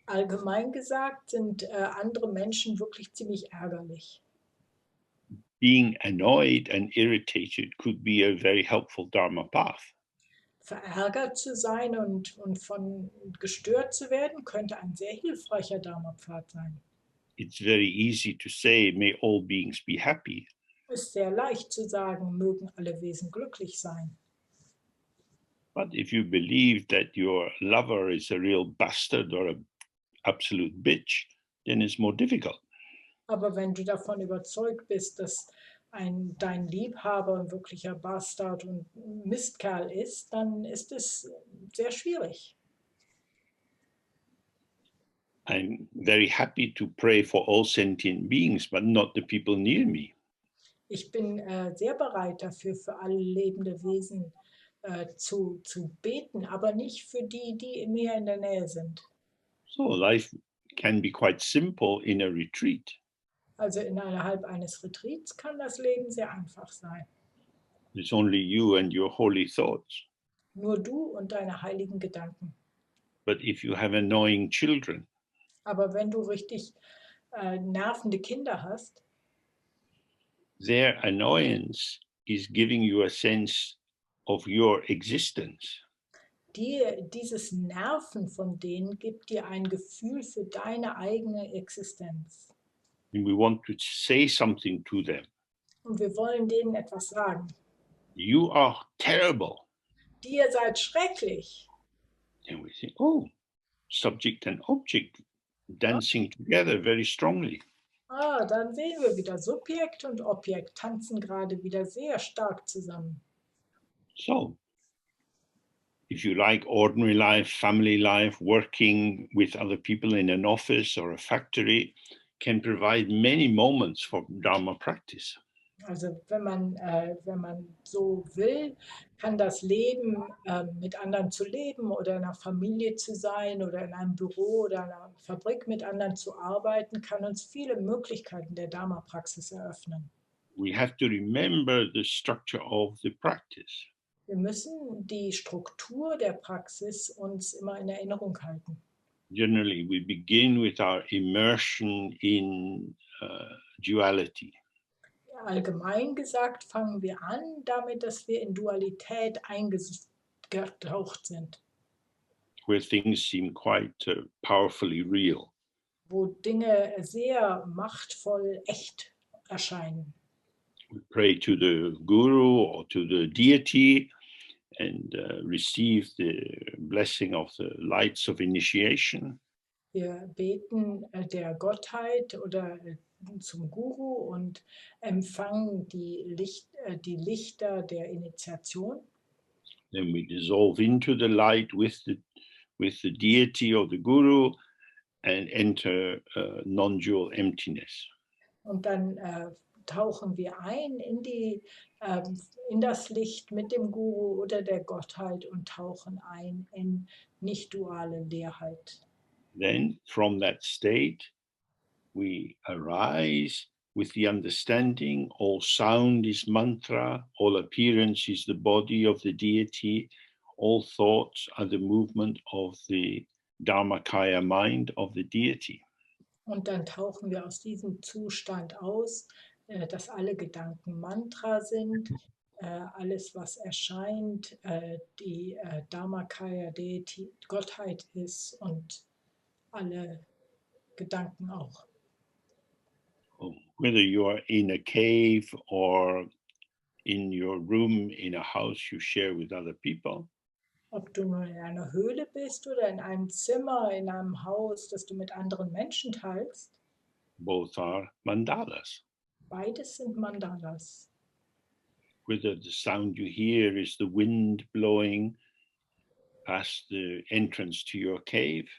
Allgemein gesagt sind andere Menschen wirklich ziemlich ärgerlich. Being annoyed and irritated could be a very helpful dharma path. Verärgert zu sein und von gestört zu werden, könnte ein sehr hilfreicher Dharma-Pfad sein. It's very easy to say, may all beings be happy. Ist sehr leicht zu sagen, mögen alle Wesen glücklich sein. But if you believe that your lover is a real bastard or an absolute bitch, then it's more difficult. Aber wenn du davon überzeugt bist, dass dein Liebhaber ein wirklicher Bastard und Mistkerl ist, dann ist es sehr schwierig. I'm very happy to pray for all sentient beings, but not the people near me. Ich bin sehr bereit dafür, für alle lebende Wesen zu beten, aber nicht für die, die mir in der Nähe sind. So life can be quite simple in a retreat. Also innerhalb eines Retreats kann das Leben sehr einfach sein. It's only you and your holy thoughts. Nur du und deine heiligen Gedanken. But if you have annoying children, Aber wenn du richtig nervende Kinder hast, their annoyance is giving you a sense of your existence. dieses Nerven von denen gibt dir ein Gefühl für deine eigene Existenz. And we want to say something to them. Und wir wollen denen etwas sagen. You are terrible. Ihr seid schrecklich. And we think, oh, subject and object dancing together very strongly. Dann sehen wir wieder, Subjekt und Objekt tanzen gerade wieder sehr stark zusammen. So, if you like ordinary life, family life, working with other people in an office or a factory, can provide many moments for Dharma practice. Also wenn man so will, kann das Leben, mit anderen zu leben oder in einer Familie zu sein oder in einem Büro oder einer Fabrik mit anderen zu arbeiten, kann uns viele Möglichkeiten der Dharma-Praxis eröffnen. we have to remember the structure of the practice. Wir müssen die Struktur der Praxis uns immer in Erinnerung halten. Generally, we begin with our immersion in duality. Allgemein gesagt fangen wir an damit, dass wir in Dualität eingetaucht sind, where things seem quite powerfully real. wo Dinge sehr machtvoll echt erscheinen. We pray to the guru or to the deity and receive the blessing of the lights of initiation. Wir beten der Gottheit oder zum Guru und empfangen die Lichter der Initiation. Then we dissolve into the light with the deity or the guru and enter non-dual emptiness. Und dann tauchen wir ein in das Licht mit dem Guru oder der Gottheit und tauchen ein in nicht-duale Leerheit. Then from that state, we arise with the understanding all sound is mantra, all appearance is the body of the deity, all thoughts are the movement of the dharmakaya mind of the deity. Und dann tauchen wir aus diesem Zustand aus, dass alle Gedanken Mantra sind, alles, was erscheint, die Dharmakaya Deity, Gottheit ist und alle Gedanken auch. Whether you are in a cave or in your room in a house you share with other people, Ob du nun in einer Höhle bist oder in einem Zimmer, in einem Haus, das du mit anderen Menschen teilst, both are mandalas. beides sind Mandalas. Whether the sound you hear is the wind blowing past the entrance to your cave,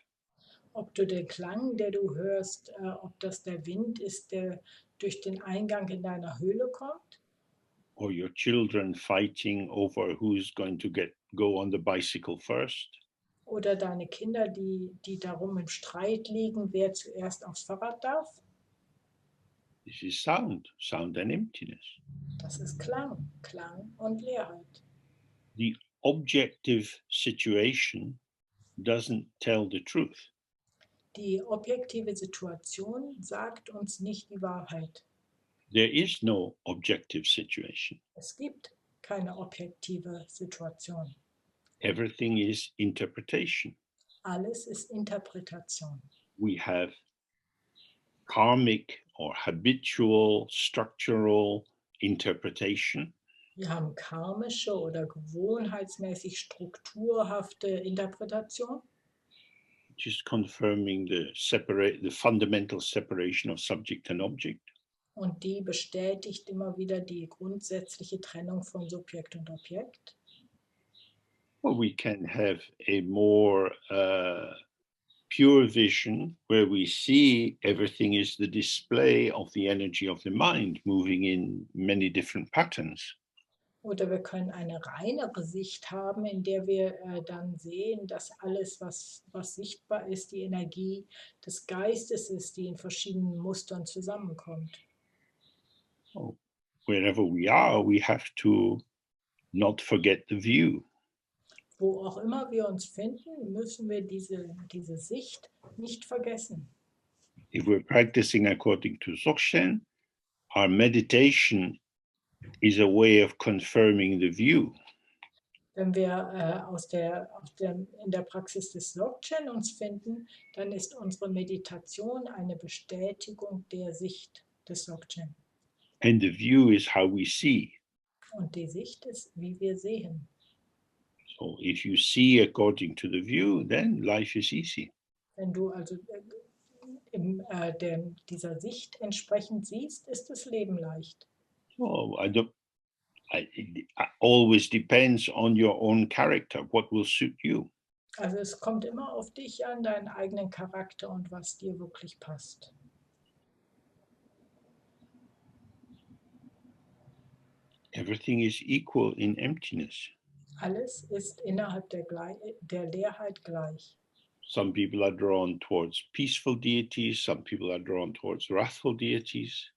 Ob du den Klang, der du hörst, ob das der Wind ist, der durch den Eingang in deiner Höhle kommt, or your children fighting over who's going to go on the bicycle first, oder deine Kinder, die darum im Streit liegen, wer zuerst aufs Fahrrad darf. this is sound and emptiness. Das ist Klang, Klang und Leerheit. The objective situation doesn't tell the truth. Die objektive Situation sagt uns nicht die Wahrheit. There is no objective situation. Es gibt keine objektive Situation. Everything is interpretation. Alles ist Interpretation. We have karmic or habitual, structural interpretation. Wir haben karmische oder gewohnheitsmäßig strukturhafte Interpretation, which is confirming the fundamental separation of subject and object. und die bestätigt immer wieder die grundsätzliche Trennung von Subjekt und Objekt. Or we can have a more pure vision where we see everything is the display of the energy of the mind moving in many different patterns. Oder wir können eine reinere Sicht haben, in der wir dann sehen, dass alles, was sichtbar ist, die Energie des Geistes ist, die in verschiedenen Mustern zusammenkommt. So wherever we are, we have to not forget the view. Wo auch immer wir uns finden, müssen wir diese Sicht nicht vergessen. If we're practicing according to Dzogchen, our meditation is a way of confirming the view. Wenn wir in der Praxis des Dzogchen uns finden, dann ist unsere Meditation eine Bestätigung der Sicht des Dzogchen. And the view is how we see. Und die Sicht ist, wie wir sehen. So if you see according to the view, then life is easy. Wenn du also dieser Sicht entsprechend siehst, ist das Leben leicht. So it always depends on your own character, what will suit you. Also es kommt immer auf dich an, deinen eigenen Charakter und was dir wirklich passt. Everything is equal in emptiness. Alles ist innerhalb der Leerheit gleich. Some people are drawn towards peaceful deities, some people are drawn towards wrathful deities.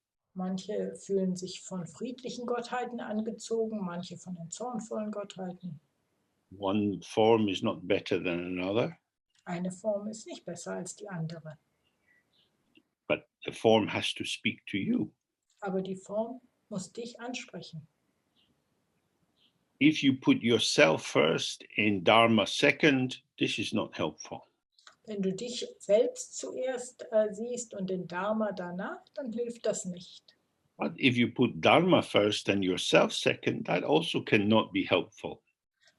Manche fühlen sich von friedlichen Gottheiten angezogen, manche von den zornvollen Gottheiten. One form is not better than another, Eine Form ist nicht besser als die andere, but the form has to speak to you. aber die Form muss dich ansprechen. If you put yourself first and dharma second, this is not helpful. Wenn du dich selbst zuerst siehst und den Dharma danach, dann hilft das nicht. But if you put dharma first and yourself second, that also cannot be helpful.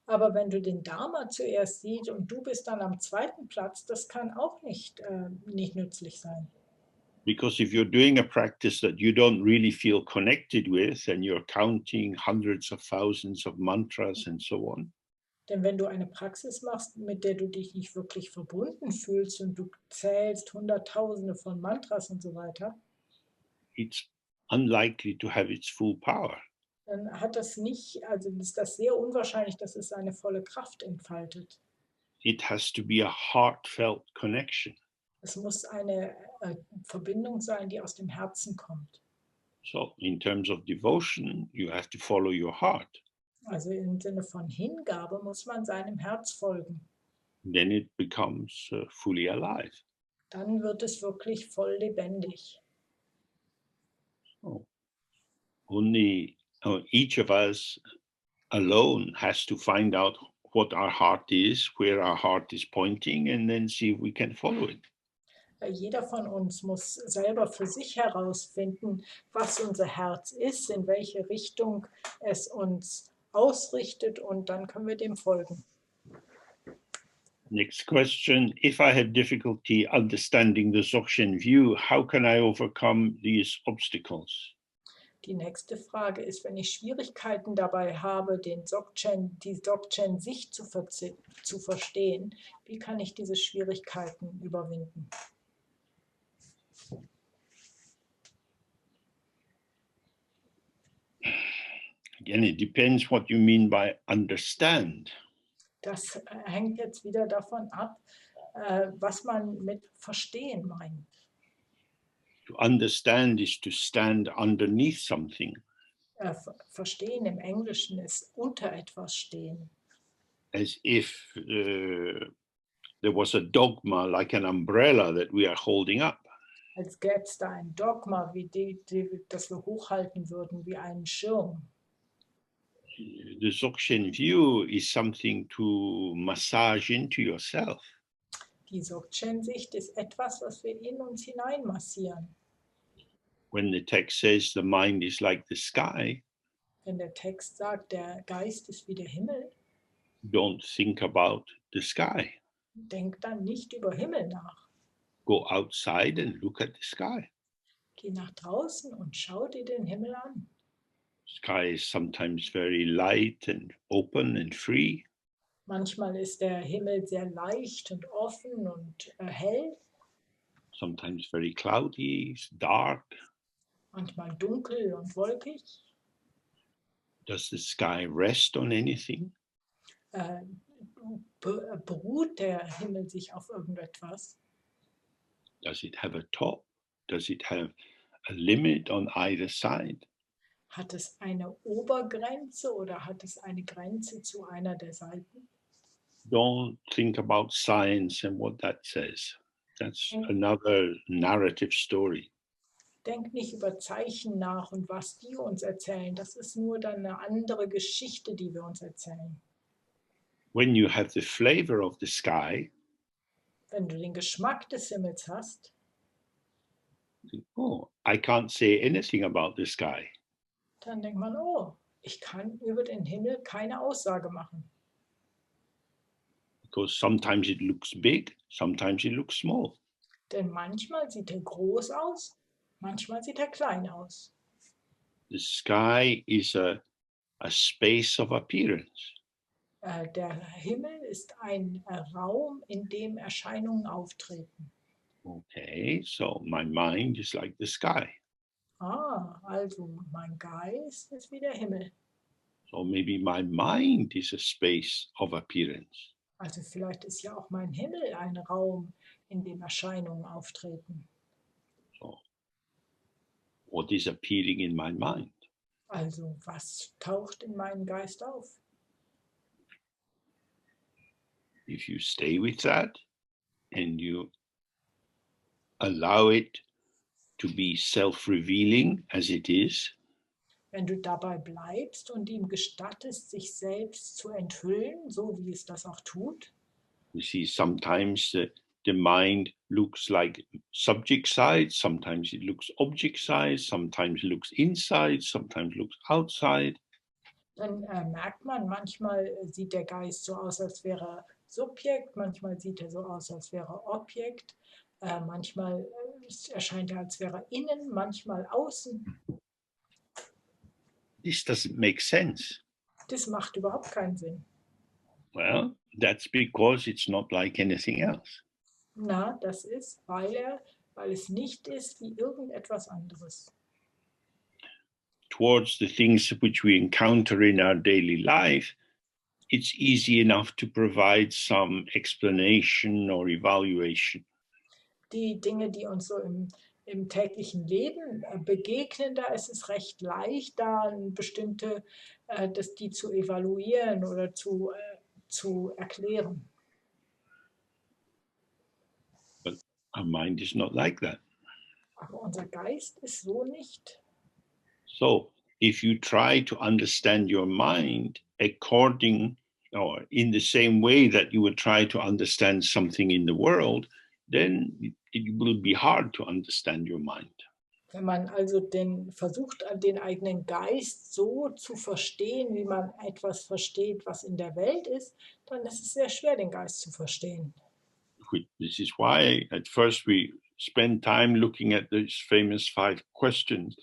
Aber wenn du den Dharma zuerst siehst und du bist dann am zweiten Platz, das kann auch nicht nützlich sein. Because if you're doing a practice that you don't really feel connected with, and you're counting hundreds of thousands of mantras and so on, Denn wenn du eine Praxis machst, mit der du dich nicht wirklich verbunden fühlst und du zählst Hunderttausende von Mantras und so weiter, it's unlikely to have its full power. dann hat das nicht, also ist das sehr unwahrscheinlich, dass es seine volle Kraft entfaltet. It has to be a heartfelt connection. Es muss eine Verbindung sein, die aus dem Herzen kommt. So, in terms of devotion, you have to follow your heart. Also im Sinne von Hingabe muss man seinem Herz folgen. Then it becomes fully alive. Dann wird es wirklich voll lebendig. So, only each of us alone has to find out what our heart is, where our heart is pointing, and then see if we can follow it. Jeder von uns muss selber für sich herausfinden, was unser Herz ist, in welche Richtung es uns ausrichtet, und dann können wir dem folgen. Next question. If I have difficulty understanding the Dzogchen view, how can I overcome these obstacles? Die nächste Frage ist, wenn ich Schwierigkeiten dabei habe, die Dzogchen-Sicht zu verstehen, wie kann ich diese Schwierigkeiten überwinden? Again, it depends what you mean by understand. Das hängt jetzt wieder davon ab, was man mit verstehen meint. To understand is to stand underneath something. Verstehen im Englischen ist unter etwas stehen. As if there was a dogma like an umbrella that we are holding up. Als gäbe es da ein Dogma, das wir hochhalten würden wie einen Schirm. The Dzogchen view is something to massage into yourself. Die Dzogchen-Sicht ist etwas, was wir in uns hineinmassieren. When the text says the mind is like the sky, Wenn der Text sagt, der Geist ist wie der Himmel, don't think about the sky. denk dann nicht über Himmel nach. Go outside and look at the sky. Geh nach draußen und schau dir den Himmel an. Sky is sometimes very light and open and free. Manchmal ist der Himmel sehr leicht und offen und hell. Sometimes very cloudy, dark. Manchmal dunkel und wolkig. Does the sky rest on anything? Beruht der Himmel sich auf irgendetwas? Does it have a top? Does it have a limit on either side? Hat es eine Obergrenze oder hat es eine Grenze zu einer der Seiten? Don't think about science and what that says. That's another narrative story. Denk nicht über Zeichen nach und was die uns erzählen. Das ist nur dann eine andere Geschichte, die wir uns erzählen. When you have the flavor of the sky, Wenn du den Geschmack des Himmels hast, oh, I can't say anything about the sky. dann denkt man, oh, ich kann über den Himmel keine Aussage machen. Because sometimes it looks big, sometimes it looks small. Denn manchmal sieht er groß aus, manchmal sieht er klein aus. The sky is a space of appearance. Der Himmel ist ein Raum, in dem Erscheinungen auftreten. Okay, so my mind is like the sky. Also mein Geist ist wie der Himmel. So maybe my mind is a space of appearance. Also vielleicht ist ja auch mein Himmel ein Raum, in dem Erscheinungen auftreten. So What is appearing in my mind? Also, was taucht in meinem Geist auf? If you stay with that and you allow it to be self-revealing as it is, Wenn du dabei bleibst und ihm gestattest, sich selbst zu enthüllen, so wie es das auch tut, you see sometimes the mind looks like subject side, sometimes it looks object side, sometimes it looks inside, sometimes it looks outside. dann merkt man, manchmal sieht der Geist so aus, als wäre er Subjekt, manchmal sieht er so aus, als wäre er Objekt, manchmal erscheint er, als wäre er innen, manchmal außen. This doesn't make sense. Das macht überhaupt keinen Sinn. Well, that's because it's not like anything else. Na, das ist, weil es nicht ist wie irgendetwas anderes. Towards the things which we encounter in our daily life, it's easy enough to provide some explanation or evaluation. Die Dinge, die uns so im täglichen Leben begegnen, da ist es recht leicht, da die zu evaluieren oder zu erklären. But our mind is not like that. Aber unser Geist ist so nicht. So if you try to understand your mind according or in the same way that you would try to understand something in the world, then it will be hard to understand your mind. Wenn man also versucht, den eigenen Geist so zu verstehen, wie man etwas versteht, was in der Welt ist, dann ist es sehr schwer, den Geist zu verstehen. This is why at first we spend time looking at these famous 5 questions.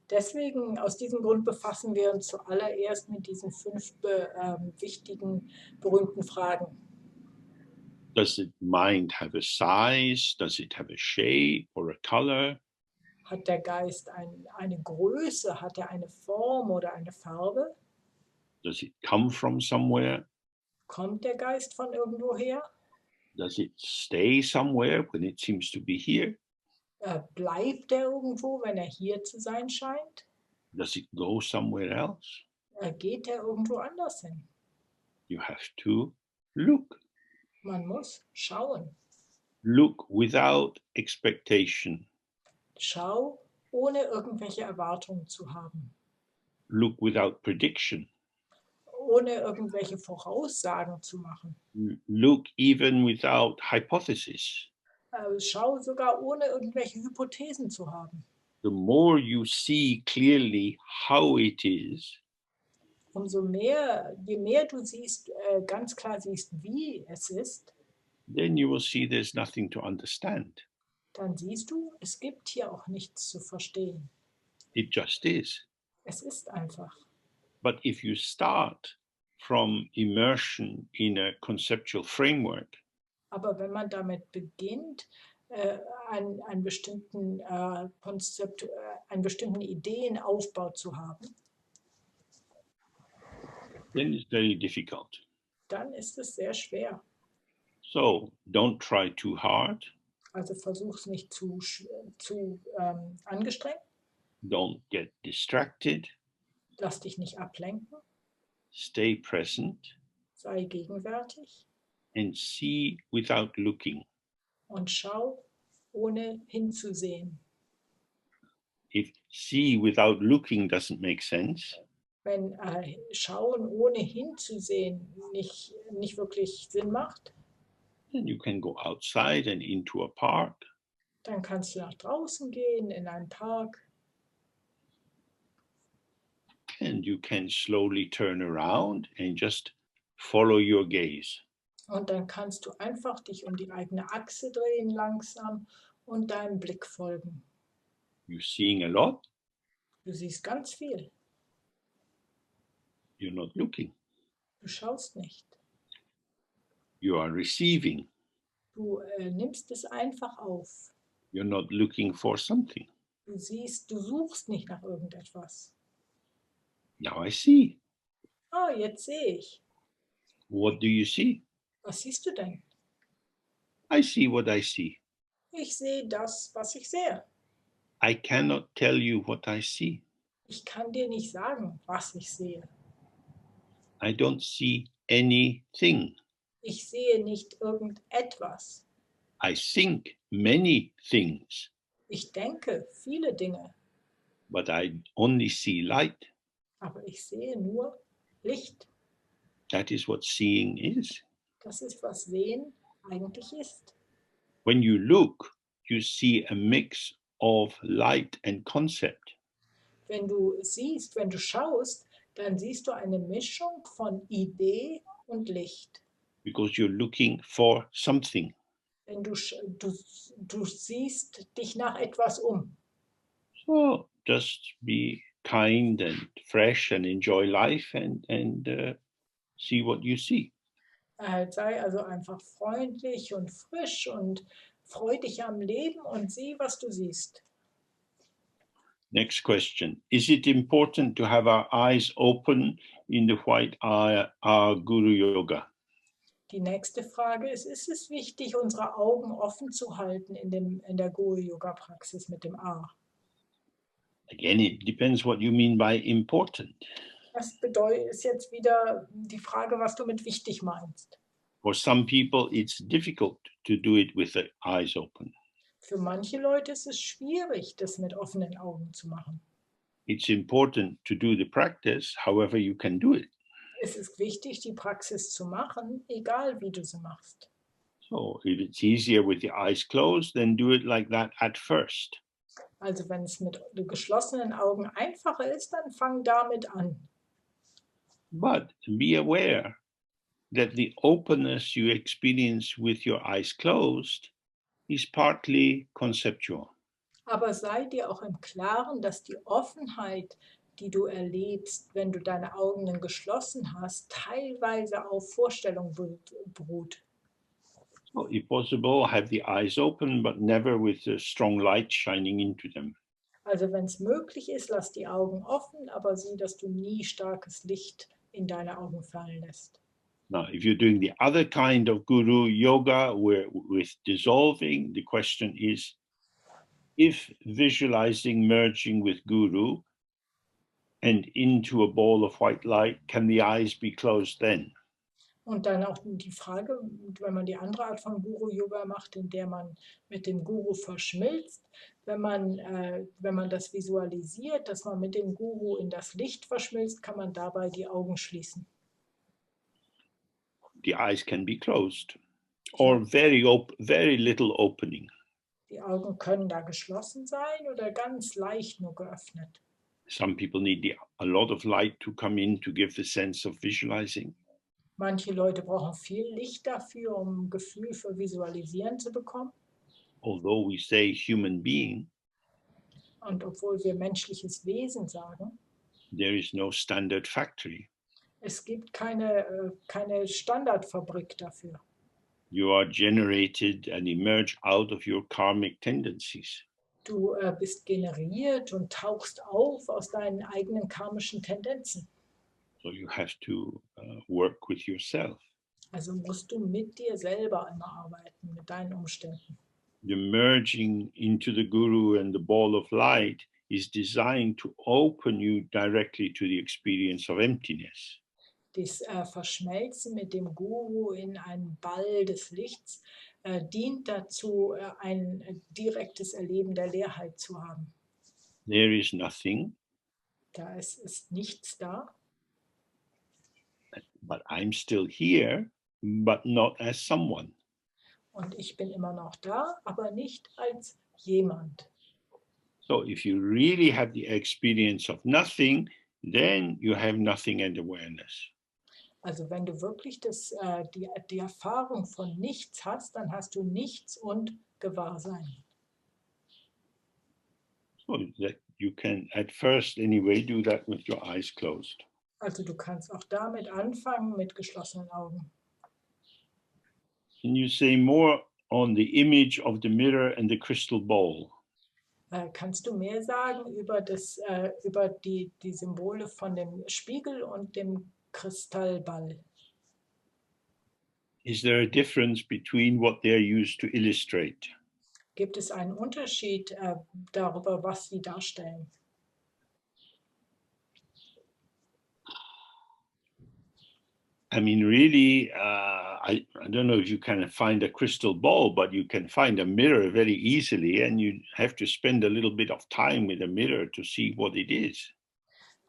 Deswegen, aus diesem Grund befassen wir uns zuallererst mit diesen 5 wichtigen, berühmten Fragen. Does the mind have a size? Does it have a shape or a color? Hat der Geist eine Größe? Hat er eine Form oder eine Farbe? Does it come from somewhere? Kommt der Geist von irgendwoher? Does it stay somewhere when it seems to be here? Bleibt er irgendwo, wenn er hier zu sein scheint? Does it go somewhere else? Geht er irgendwo anders hin? You have to look. Man muss schauen. Look without expectation. Schau, ohne irgendwelche Erwartungen zu haben. Look without prediction. Ohne irgendwelche Voraussagen zu machen. Look even without hypothesis. Schau sogar ohne irgendwelche Hypothesen zu haben. The more you see clearly how it is, Je mehr du siehst, ganz klar siehst, wie es ist, then you will see there's nothing to understand. dann siehst du, es gibt hier auch nichts zu verstehen. It just is. Es ist einfach. But if you start from immersion in a conceptual framework, Aber wenn man damit beginnt, einen bestimmten einen bestimmten Ideenaufbau zu haben, then it's very difficult. dann ist es sehr schwer. So don't try too hard. Also versuch es nicht zu angestrengt. Don't get distracted. Lass dich nicht ablenken. Stay present Sei gegenwärtig and see without looking. und schau, ohne hinzusehen. If see without looking doesn't make sense, Wenn Schauen ohne hinzusehen nicht wirklich Sinn macht, then you can go outside and into a park. dann kannst du nach draußen gehen, in einen Park. And you can slowly turn around and just follow your gaze. Und dann kannst du einfach dich um die eigene Achse drehen langsam und deinem Blick folgen. You're seeing a lot, Du siehst ganz viel. you're not looking. Du schaust nicht. You are receiving. Du nimmst es einfach auf. You're not looking for something. Du suchst nicht nach irgendetwas. Now I see. Ah, jetzt sehe ich. What do you see? Was siehst du denn? I see what I see. Ich sehe das, was ich sehe. I cannot tell you what I see. Ich kann dir nicht sagen, was ich sehe. I don't see anything. Ich sehe nicht irgendetwas. I think many things, Ich denke viele Dinge, but I only see light. aber ich sehe nur Licht. That is what seeing is. Das ist, was Sehen eigentlich ist. When you look, you see a mix of light and concept. Wenn du siehst, wenn du schaust, dann siehst du eine Mischung von Idee und Licht. Because you're looking for something. Wenn du siehst dich nach etwas um. So just be kind and fresh and enjoy life and see what you see. Sei also einfach freundlich und frisch und freu dich am Leben und sieh, was du siehst. Next question. Is it important to have our eyes open in the white Guru Yoga? Die nächste Frage ist es wichtig, unsere Augen offen zu halten in der Guru-Yoga-Praxis mit dem A? Again, it depends what you mean by important. Das bedeutet, ist jetzt wieder die Frage, was du mit wichtig meinst. For some people, it's difficult to do it with the eyes open. Für manche Leute ist es schwierig, das mit offenen Augen zu machen. It's important to do the practice, however you can do it. Es ist wichtig, die Praxis zu machen, egal wie du sie machst. So if it's easier with the eyes closed, then do it like that at first. Also wenn es mit geschlossenen Augen einfacher ist, dann fang damit an. But be aware that the openness you experience with your eyes closed is partly conceptual. Aber sei dir auch im Klaren, dass die Offenheit, die du erlebst, wenn du deine Augen geschlossen hast, teilweise auf Vorstellung beruht. So if possible, have the eyes open, but never with a strong light shining into them. Also wenn es möglich ist, lass die Augen offen, aber sieh, dass du nie starkes Licht in deine Augen fallen lässt. Now, if you're doing the other kind of guru yoga where with dissolving, the question is, if visualizing merging with guru and into a ball of white light, can the eyes be closed then? Und dann auch die Frage, wenn man die andere Art von Guru-Yoga macht, in der man mit dem Guru verschmilzt, wenn man das visualisiert, dass man mit dem Guru in das Licht verschmilzt, kann man dabei die Augen schließen. The eyes can be closed or very little opening. Die Augen können da geschlossen sein oder ganz leicht nur geöffnet. Some people need a lot of light to come in to give the sense of visualizing. Manche Leute brauchen viel Licht dafür, um ein Gefühl für Visualisieren zu bekommen. Although we say human being, Und obwohl wir menschliches Wesen sagen, there is no standard factory. es gibt keine Standardfabrik dafür. You are generated and emerge out of your karmic tendencies. Du bist generiert und tauchst auf aus deinen eigenen karmischen Tendenzen. So you have to work with yourself. Also musst du mit dir selber immer arbeiten, mit deinen Umständen. The merging into the guru and the ball of light is designed to open you directly to the experience of emptiness. Das Verschmelzen mit dem Guru in einen Ball des Lichts dient dazu, ein direktes Erleben der Leerheit zu haben. There is nothing, Da ist nichts da, but I'm still here, but not as someone. und ich bin immer noch da, aber nicht als jemand. So if you really have the experience of nothing, then you have nothing and awareness. Also wenn du wirklich die Erfahrung von nichts hast, dann hast du nichts und Gewahrsein. So that you can at first anyway do that with your eyes closed. Also du kannst auch damit anfangen mit geschlossenen Augen. Can you say more on the image of the mirror and the crystal bowl? Kannst du mehr sagen über die Symbole von dem Spiegel und dem Kristallball? Is there a difference between what they're used to illustrate? gibt es einen Unterschied darüber, was sie darstellen. I mean, really, I don't know if you can find a crystal ball, but you can find a mirror very easily, and you have to spend a little bit of time with a mirror to see what it is.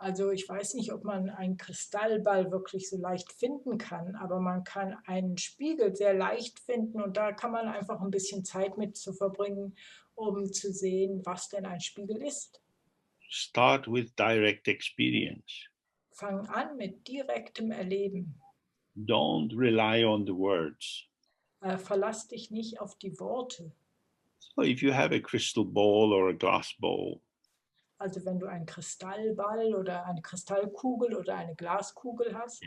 Also ich weiß nicht, ob man einen Kristallball wirklich so leicht finden kann, aber man kann einen Spiegel sehr leicht finden und da kann man einfach ein bisschen Zeit mit zu verbringen, um zu sehen, was denn ein Spiegel ist. Start with direct experience. Fang an mit direktem Erleben. Don't rely on the words. Verlass dich nicht auf die Worte. So if you have a crystal ball or a glass bowl, Also wenn du einen Kristallball oder eine Kristallkugel oder eine Glaskugel hast,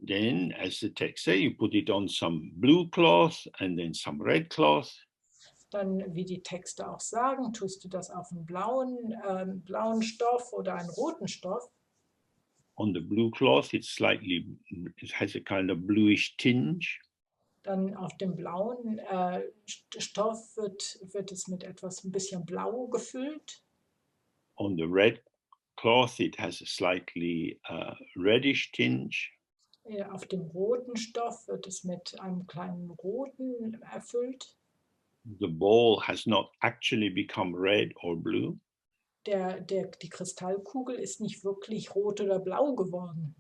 then as the text says, you put it on some blue cloth and then some red cloth. dann, wie die Texte auch sagen, tust du das auf einen blauen Stoff oder einen roten Stoff. On the blue cloth, it has a kind of bluish tinge. Dann auf dem blauen Stoff wird es mit etwas ein bisschen blau gefüllt. On the red cloth, it has a slightly reddish tinge. Auf dem roten Stoff wird es mit einem kleinen roten erfüllt. The ball has not actually become red or blue. Die Kristallkugel ist nicht wirklich rot oder blau geworden.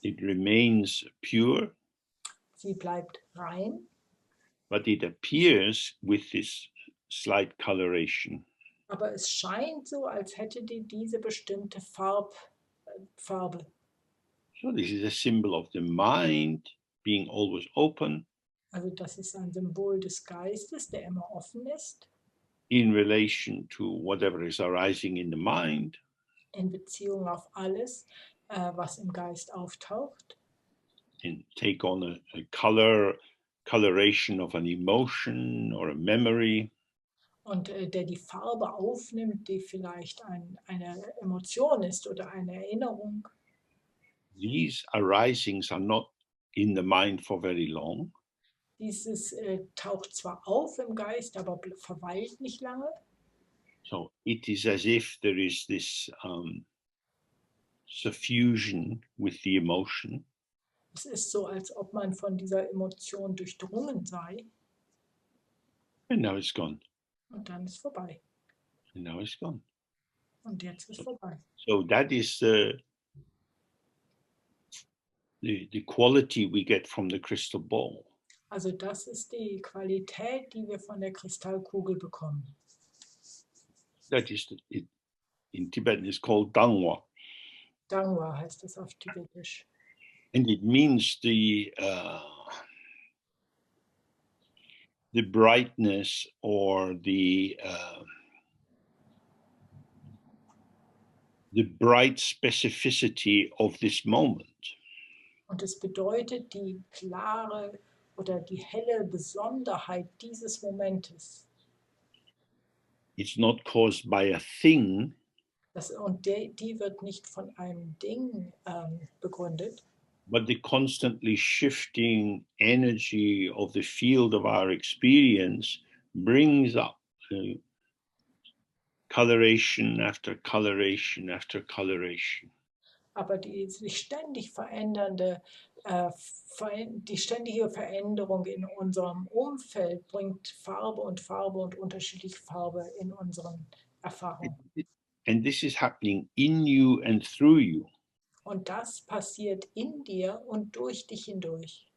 It remains pure, Sie bleibt rein, but it appears with this slight coloration. aber es scheint so, als hätte die diese bestimmte Farbe. So this is a symbol of the mind being always open Also das ist ein Symbol des Geistes, der immer offen ist, in relation to whatever is arising in the mind. in Beziehung auf alles, was im Geist auftaucht. And take on a coloration of an emotion or a memory. Und der die Farbe aufnimmt, die vielleicht eine Emotion ist oder eine Erinnerung. These arisings are not in the mind for very long. Dieses taucht zwar auf im Geist, aber verweilt nicht lange. So it is as if there is this suffusion with the emotion. Es ist so, als ob man von dieser Emotion durchdrungen sei. And now it's gone. Und dann ist vorbei. And now it's gone. Und jetzt ist vorbei. So that is the quality we get from the crystal ball. Also das ist die Qualität, die wir von der Kristallkugel bekommen. That is, in Tibetan is called dangwa. Dangwa heißt das auf Tibetisch. And it means the brightness or the bright specificity of this moment. Und es bedeutet die klare oder die helle Besonderheit dieses Momentes. It's not caused by a thing, Und die wird nicht von einem Ding begründet, but the constantly shifting energy of the field of our experience brings up coloration after coloration after coloration. aber die sich ständig verändernde, die ständige Veränderung in unserem Umfeld bringt Farbe und unterschiedliche Farbe in unseren Erfahrungen. And this is happening in you and through you. Und das passiert in dir und durch dich hindurch.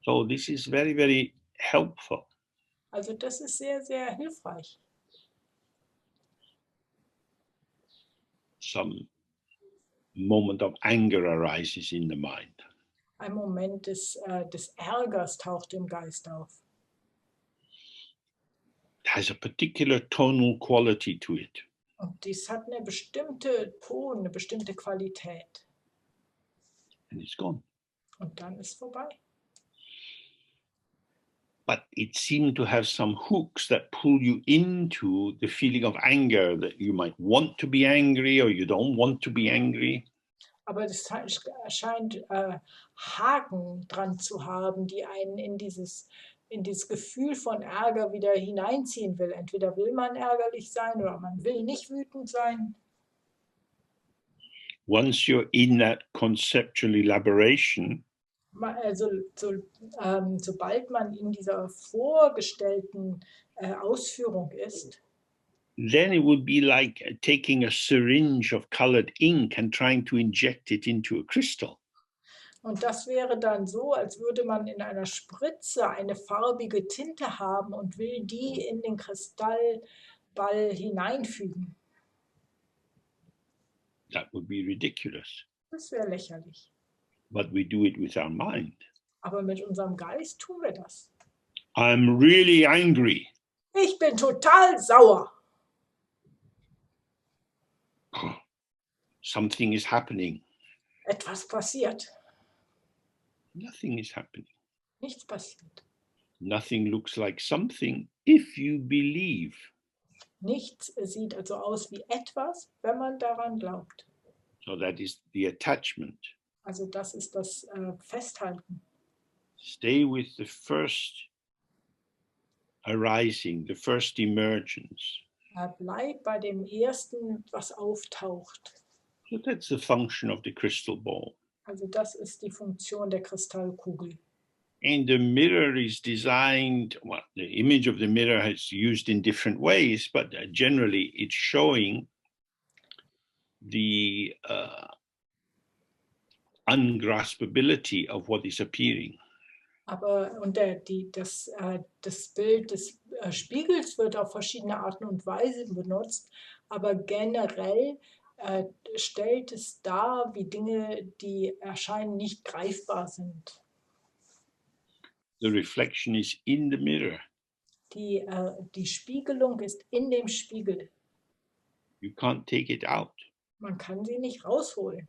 So this is very, very helpful. Also das ist sehr, sehr hilfreich. Some moment of anger arises in the mind. Ein Moment des Ärgers taucht im Geist auf. It has a particular tonal quality to it. Und dies hat eine bestimmte Ton, eine bestimmte Qualität. And it's gone. Und dann ist vorbei. But it seemed to have some hooks that pull you into the feeling of anger, that you might want to be angry or you don't want to be angry. Aber es scheint Haken dran zu haben, die einen in dieses in dieses Gefühl von Ärger wieder hineinziehen will. Entweder will man ärgerlich sein oder man will nicht wütend sein. Once you're in that conceptual elaboration, Also sobald man in dieser vorgestellten Ausführung ist, then it would be like taking a syringe of colored ink and trying to inject it into a crystal. und das wäre dann so, als würde man in einer Spritze eine farbige Tinte haben und will die in den Kristallball hineinfügen. That would be ridiculous. Das wäre lächerlich. But we do it with our mind. Aber mit unserem Geist tun wir das. I'm really angry. Ich bin total sauer. Something is happening. Etwas passiert. Nothing is happening. Nichts passiert. Nothing looks like something if you believe. Nichts sieht also aus wie etwas, wenn man daran glaubt. So that is the attachment. Also das ist das Festhalten. Stay with the first arising, the first emergence. Bleib bei dem Ersten, was auftaucht. So that's the function of the crystal ball. Also das ist die Funktion der Kristallkugel. And the mirror is designed, well, the image of the mirror is used in different ways, but generally it's showing the ungraspability of what is appearing. Aber das Bild des Spiegels wird auf verschiedene Arten und Weisen benutzt, aber generell stellt es dar, wie Dinge, die erscheinen, nicht greifbar sind. The reflection is in the mirror. Die Spiegelung ist in dem Spiegel. You can't take it out. Man kann sie nicht rausholen.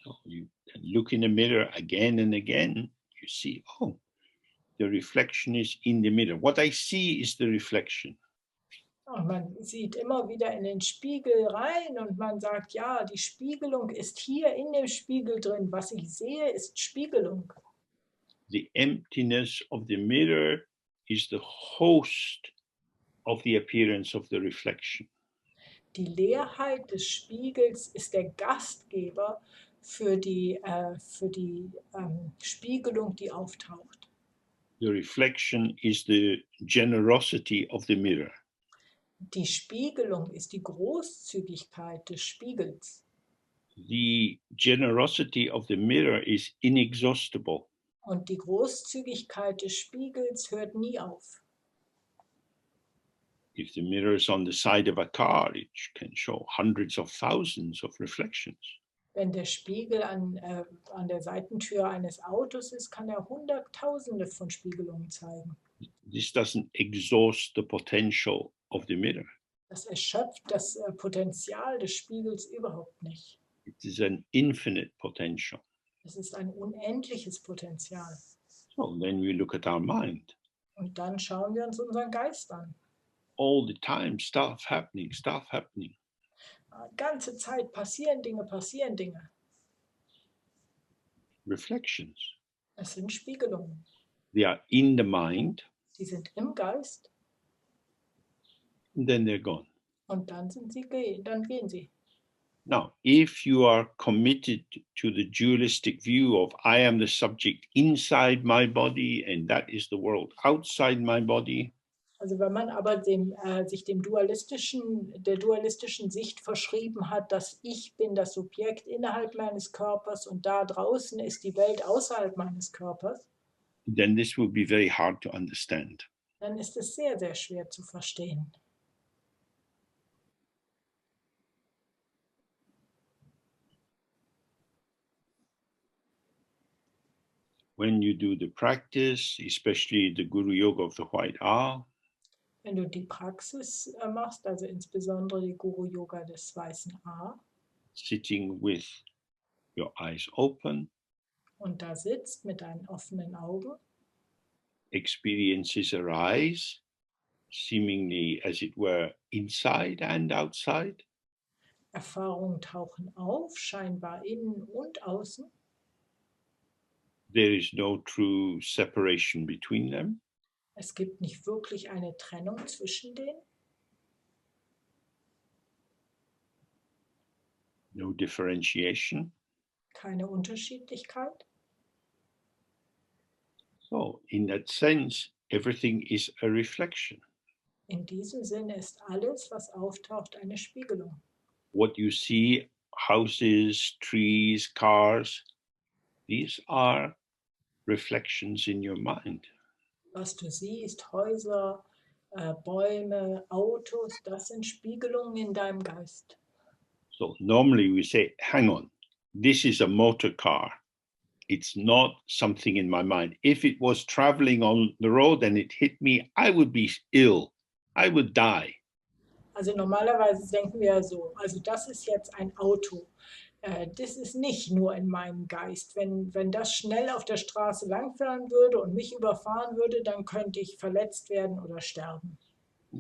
So you can look in the mirror again and again. You see, oh, the reflection is in the mirror. What I see is the reflection. Und man sieht immer wieder in den Spiegel rein und man sagt, ja, die Spiegelung ist hier in dem Spiegel drin. Was ich sehe, ist Spiegelung. The emptiness of the mirror is the host of the appearance of the reflection. Die Leerheit des Spiegels ist der Gastgeber für die Spiegelung, die auftaucht. The reflection is the generosity of the mirror. Die Spiegelung ist die Großzügigkeit des Spiegels. The generosity of the mirror is inexhaustible. Und die Großzügigkeit des Spiegels hört nie auf. If the mirror is on the side of a car, it can show hundreds of thousands of reflections. Wenn der Spiegel an der Seitentür eines Autos ist, kann er Hunderttausende von Spiegelungen zeigen. This doesn't exhaust the potential of the mirror. Das erschöpft das Potenzial des Spiegels überhaupt nicht. It is an infinite potential. Es ist ein unendliches Potenzial. So then we look at our mind. Und dann schauen wir uns unseren Geist an. All the time, stuff happening, stuff happening. Ganze Zeit passieren Dinge, passieren Dinge. Reflections. Es sind Spiegelungen. They are in the mind, Sie sind im Geist and then they're gone. und dann gehen sie. Now, if you are committed to the dualistic view of I am the subject inside my body and that is the world outside my body, Also wenn man aber sich der dualistischen Sicht verschrieben hat, dass ich bin das Subjekt innerhalb meines Körpers und da draußen ist die Welt außerhalb meines Körpers, then this will be very hard to understand. dann ist es sehr, sehr schwer zu verstehen. When you do the practice, especially the Guru Yoga of the White R, Wenn du die Praxis machst, also insbesondere die Guru-Yoga des weißen A, sitting with your eyes open, und da sitzt mit deinen offenen Augen, experiences arise, seemingly as it were inside and outside. Erfahrungen tauchen auf, scheinbar innen und außen. There is no true separation between them. Es gibt nicht wirklich eine Trennung zwischen denen, No differentiation. keine Unterschiedlichkeit. So, in that sense, everything is a reflection. In diesem Sinne ist alles, was auftaucht, eine Spiegelung. What you see, houses, trees, cars, these are reflections in your mind. Was du siehst, Häuser, Bäume, Autos, das sind Spiegelungen in deinem Geist. So normally we say, hang on, this is a motor car. It's not something in my mind. If it was traveling on the road and it hit me, I would be ill. I would die. Also normalerweise denken wir so, also das ist jetzt ein Auto. Das ist nicht nur in meinem Geist. Wenn das schnell auf der Straße langfahren würde und mich überfahren würde, dann könnte ich verletzt werden oder sterben.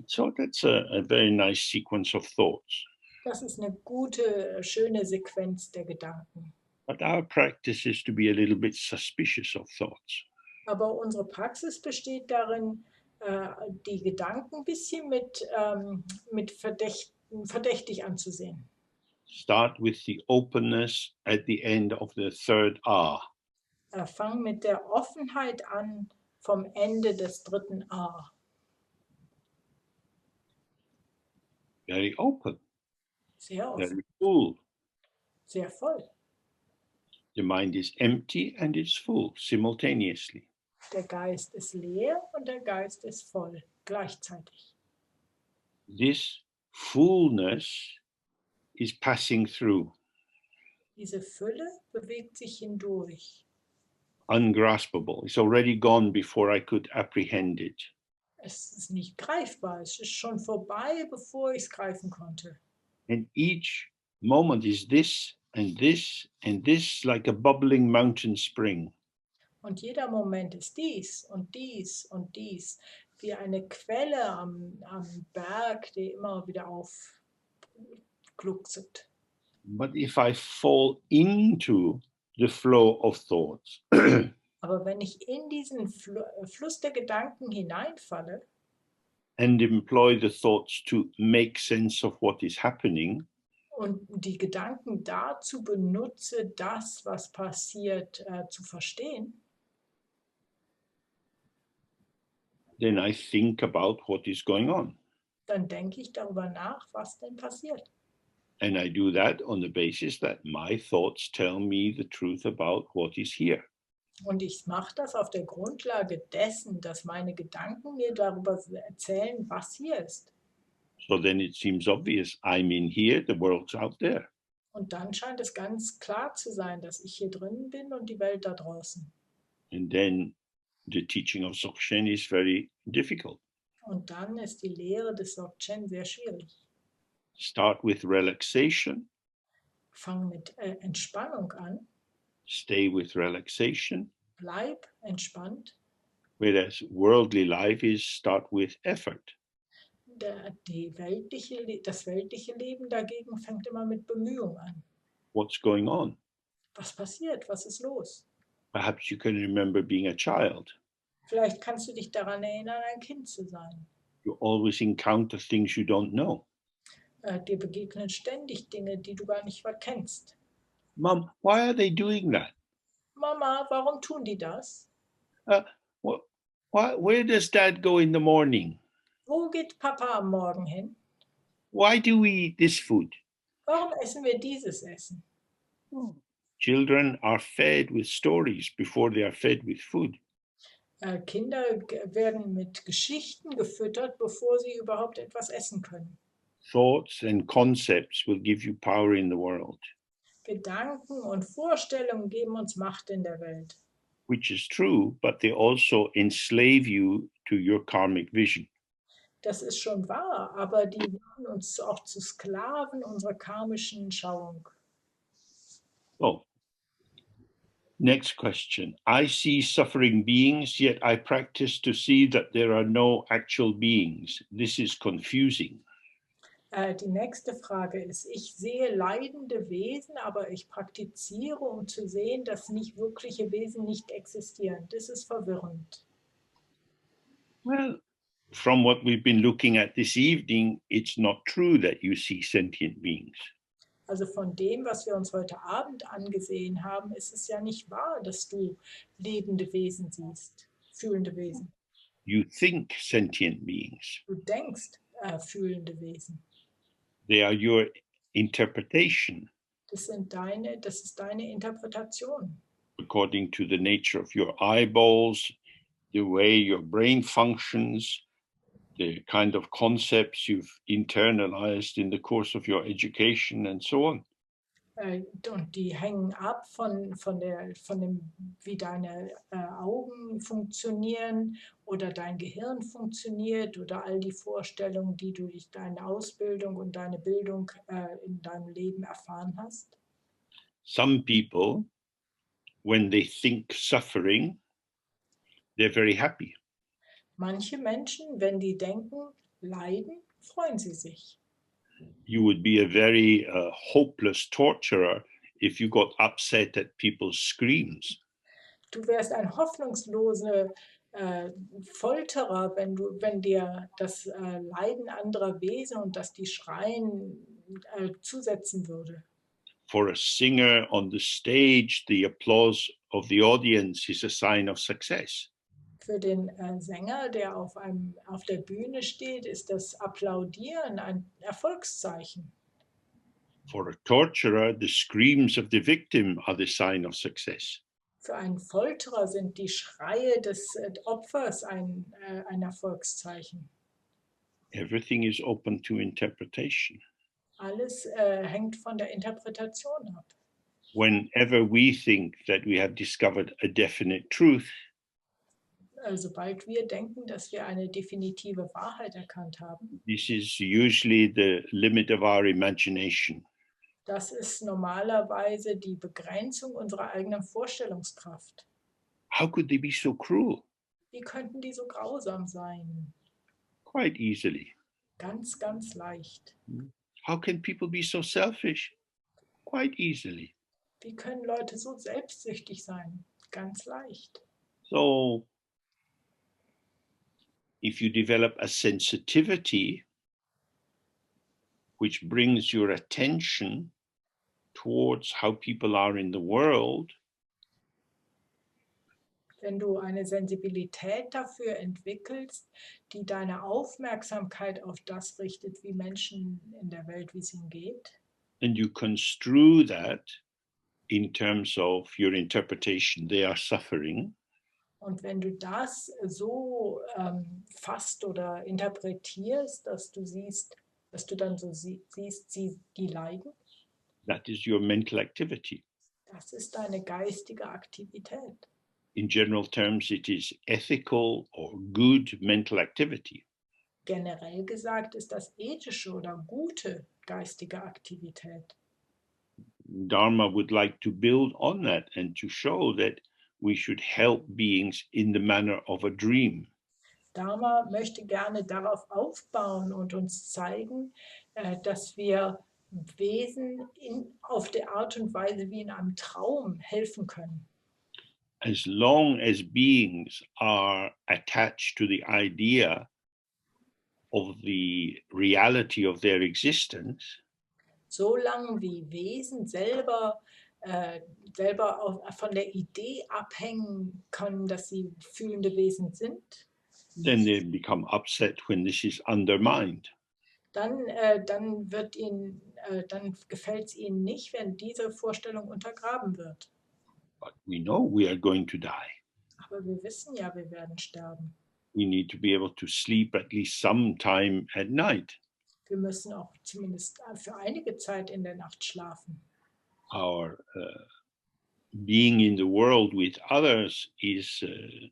So that's a very nice sequence of thoughts. Das ist eine gute, schöne Sequenz der Gedanken. But our practice is to be a little bit suspicious of thoughts. Aber unsere Praxis besteht darin, die Gedanken ein bisschen mit verdächtig anzusehen. Start with the openness at the end of the third A. Fang mit der Offenheit an vom Ende des dritten A. Very open, Sehr offen, very full. sehr voll. The mind is empty and it's full simultaneously. Der Geist ist leer und der Geist ist voll gleichzeitig. This fullness is passing through, Diese Fülle bewegt sich hindurch. ungraspable. It's already gone before I could apprehend it. Es ist nicht greifbar, es ist schon vorbei, bevor ich es greifen konnte. And each moment is this and this and this, like a bubbling mountain spring. Und jeder Moment ist dies und dies und dies, wie eine Quelle am Berg, die immer wieder aufgluckset. But if I fall into the flow of thoughts, Aber wenn ich in diesen Fluss der Gedanken hineinfalle and employ the thoughts to make sense of what is happening, und die Gedanken dazu benutze, das, was passiert, zu verstehen, then I think about what is going on. dann denke ich darüber nach, was denn passiert. And I do that on the basis that my thoughts tell me the truth about what is here. Und ich mache das auf der Grundlage dessen, dass meine Gedanken mir darüber erzählen, was hier ist. So then it seems obvious, I'm in here, the world's out there. Und dann scheint es ganz klar zu sein, dass ich hier drin bin und die Welt da draußen. And then the teaching of Dzogchen is very difficult. Und dann ist die Lehre des Dzogchen sehr schwierig. Start with relaxation, Fang mit Entspannung an, stay with relaxation, bleib entspannt. whereas worldly life is start with effort. Das weltliche Leben dagegen fängt immer mit Bemühung an. What's going on? Was passiert? Was ist los? Perhaps you can remember being a child. Vielleicht kannst du dich daran erinnern, ein Kind zu sein. You always encounter things you don't know. Dir begegnen ständig Dinge, die du gar nicht kennst. Mom, why are they doing that? Mama, warum tun die das? Where does Dad go in the morning? Wo geht Papa am Morgen hin? Why do we eat this food? Warum essen wir dieses Essen? Children are fed with stories before they are fed with food. Kinder werden mit Geschichten gefüttert, bevor sie überhaupt etwas essen können. Thoughts and concepts will give you power in the world. Gedanken und Vorstellungen geben uns Macht in der Welt. Which is true, but they also enslave you to your karmic vision. Das ist schon wahr, aber die machen uns auch zu Sklaven unserer karmischen Schauung. Oh. Next question. I see suffering beings, yet I practice to see that there are no actual beings. This is confusing. Die nächste Frage ist, ich sehe leidende Wesen, aber ich praktiziere, um zu sehen, dass nicht wirkliche Wesen nicht existieren. Das ist verwirrend. Well, from what we've been looking at this evening, it's not true that you see sentient beings. Also von dem, was wir uns heute Abend angesehen haben, ist es ja nicht wahr, dass du lebende Wesen siehst, fühlende Wesen. You think sentient beings. Du denkst fühlende Wesen. They are your interpretation Das ist deine Interpretation. according to the nature of your eyeballs, the way your brain functions, the kind of concepts you've internalized in the course of your education, and so on. Und die hängen ab von dem, wie deine Augen funktionieren oder dein Gehirn funktioniert oder all die Vorstellungen, die du durch deine Ausbildung und deine Bildung in deinem Leben erfahren hast. Some people, when they think suffering, they're very happy. Manche Menschen, wenn die denken, leiden, freuen sie sich. You would be a very hopeless torturer if you got upset at people's screams. Du wärst ein hoffnungsloser Folterer, wenn dir das Leiden anderer Wesen und dass die schreien zusetzen würde. For a singer on the stage, the applause of the audience is a sign of success. Für den Sänger, der auf der Bühne steht, ist das Applaudieren ein Erfolgszeichen. For a torturer, the screams of the victim are the sign of success. Für einen Folterer sind die Schreie des Opfers ein Erfolgszeichen. Everything is open to interpretation. Alles hängt von der Interpretation ab. Whenever we think that we have discovered a definite truth, Sobald wir denken, dass wir eine definitive Wahrheit erkannt haben, this is usually the limit of our imagination. das ist normalerweise die Begrenzung unserer eigenen Vorstellungskraft. How could they be so cruel? Wie könnten die so grausam sein? Quite easily. Ganz, ganz leicht. How can people be so selfish? Quite easily. Wie können Leute so selbstsüchtig sein? Ganz leicht. So, if you develop a sensitivity which brings your attention towards how people are in the world, wenn du eine Sensibilität dafür entwickelst, die deine Aufmerksamkeit auf das richtet, wie Menschen in der Welt, wie es ihnen geht, and you construe that in terms of your interpretation, they are suffering, und wenn du das so fasst oder interpretierst, dass du dann so siehst, die leiden, that is your mental activity. das ist deine geistige Aktivität. In general terms, it is ethical or good mental activity. Generell gesagt ist das ethische oder gute geistige Aktivität. Dharma would like to build on that and to show that we should help beings in the manner of a dream. Dharma möchte gerne darauf aufbauen und uns zeigen, dass wir Wesen auf der Art und Weise wie in einem Traum helfen können. As long as beings are attached to the idea of the reality of their existence, Solange wie Wesen selber von der Idee abhängen können, dass sie fühlende Wesen sind, then they become upset when this is undermined. dann gefällt es ihnen nicht, wenn diese Vorstellung untergraben wird. But we know we are going to die. Aber wir wissen ja, wir werden sterben. We need to be able to sleep at least some time at night. Wir müssen auch zumindest für einige Zeit in der Nacht schlafen. Our being in the world with others is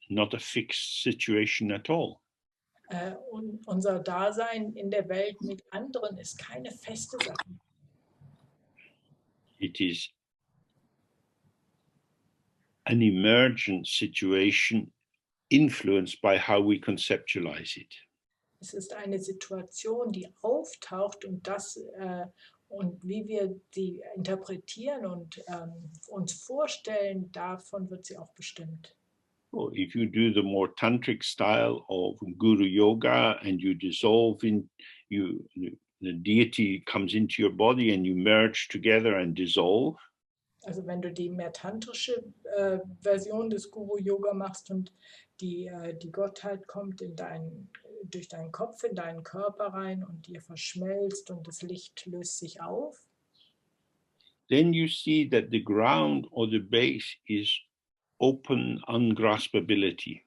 not a fixed situation at all. Und unser Dasein in der Welt mit anderen ist keine feste Sache. It is an emergent situation influenced by how we conceptualize it. Es ist eine Situation, die auftaucht und wie wir sie interpretieren und uns vorstellen, davon wird sie auch bestimmt. So if you do the more tantric style of guru yoga and you dissolve in you the deity comes into your body and you merge together and dissolve, Also wenn du die mehr tantrische Version des Guru-Yoga machst und die Gottheit kommt durch deinen Kopf in deinen Körper rein und ihr verschmelzt und das Licht löst sich auf, then you see that the ground or the base is open ungraspability.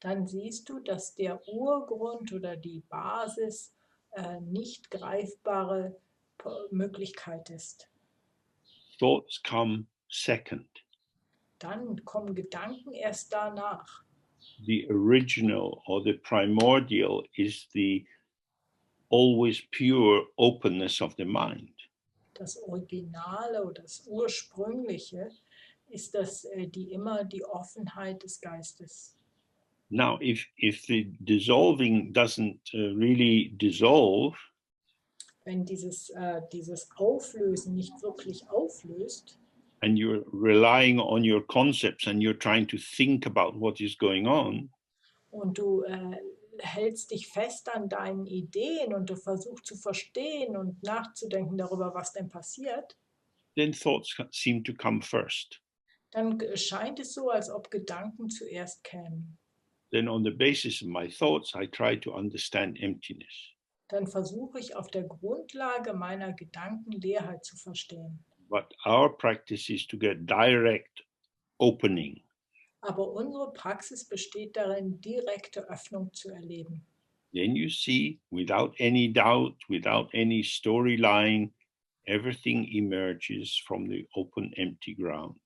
dann siehst du, dass der Urgrund oder die Basis nicht greifbare Möglichkeit ist. Thoughts come second. Dann kommen Gedanken erst danach. The original or the primordial is the always pure openness of the mind. Das Originale oder das Ursprüngliche ist immer die Offenheit des Geistes. Now, if the dissolving doesn't really dissolve, Wenn dieses Auflösen nicht wirklich auflöst and you're relying on your concepts and you're trying to think about what is going on, und du hältst dich fest an deinen Ideen und du versuchst zu verstehen und nachzudenken darüber, was denn passiert, then thoughts seem to come first. dann scheint es so, als ob Gedanken zuerst kämen. Then on the basis of my thoughts, I try to understand emptiness. Dann versuche ich auf der Grundlage meiner Gedanken Leerheit zu verstehen. But our practice is to get direct opening. Aber unsere Praxis besteht darin, direkte Öffnung zu erleben. Then you see, without any doubt, without any storyline, everything emerges from the open, empty ground.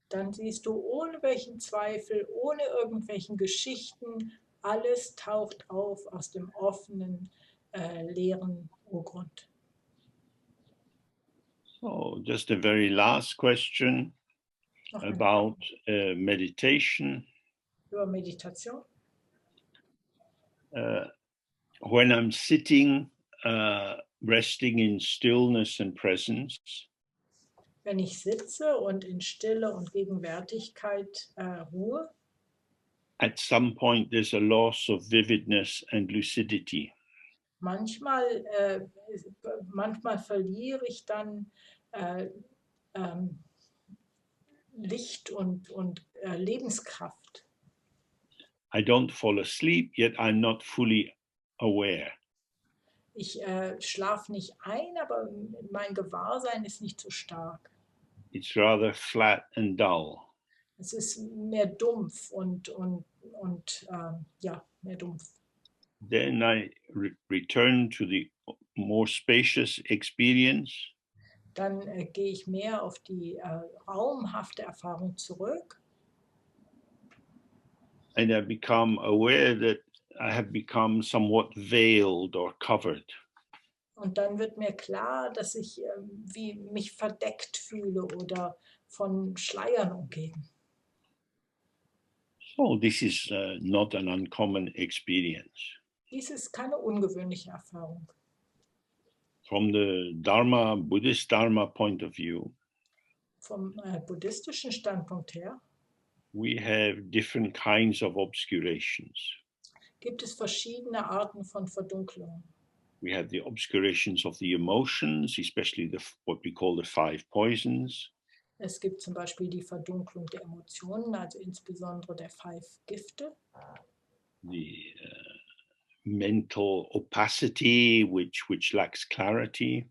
Dann siehst du ohne welchen Zweifel, ohne irgendwelchen Geschichten, alles taucht auf aus dem offenen, leeren Urgrund. So, just a very last question about meditation. Über Meditation. When I'm sitting, resting in stillness and presence, Wenn ich sitze und in Stille und Gegenwärtigkeit ruhe, at some point there's a loss of vividness and lucidity. manchmal, manchmal verliere ich dann Licht und Lebenskraft. I don't fall asleep, yet I'm not fully aware. Ich schlafe nicht ein, aber mein Gewahrsein ist nicht so stark. It's rather flat and dull. Es ist mehr dumpf ja, mehr dumpf. Then I return to the more spacious experience. Dann gehe ich mehr auf die raumhafte Erfahrung zurück. And I become aware that I have become somewhat veiled or covered. Und dann wird mir klar, dass ich wie mich verdeckt fühle oder von Schleiern umgeben. So this is not an uncommon experience. Dies ist keine ungewöhnliche Erfahrung. From the Dharma, Buddhist Dharma point of view, Vom buddhistischen Standpunkt her we have different kinds of obscurations. gibt es verschiedene Arten von Verdunklung. We have the obscurations of the emotions, especially what we call the five poisons. Es gibt zum Beispiel die Verdunklung der Emotionen, also insbesondere der 5 Gifte. The mental opacity, which lacks clarity.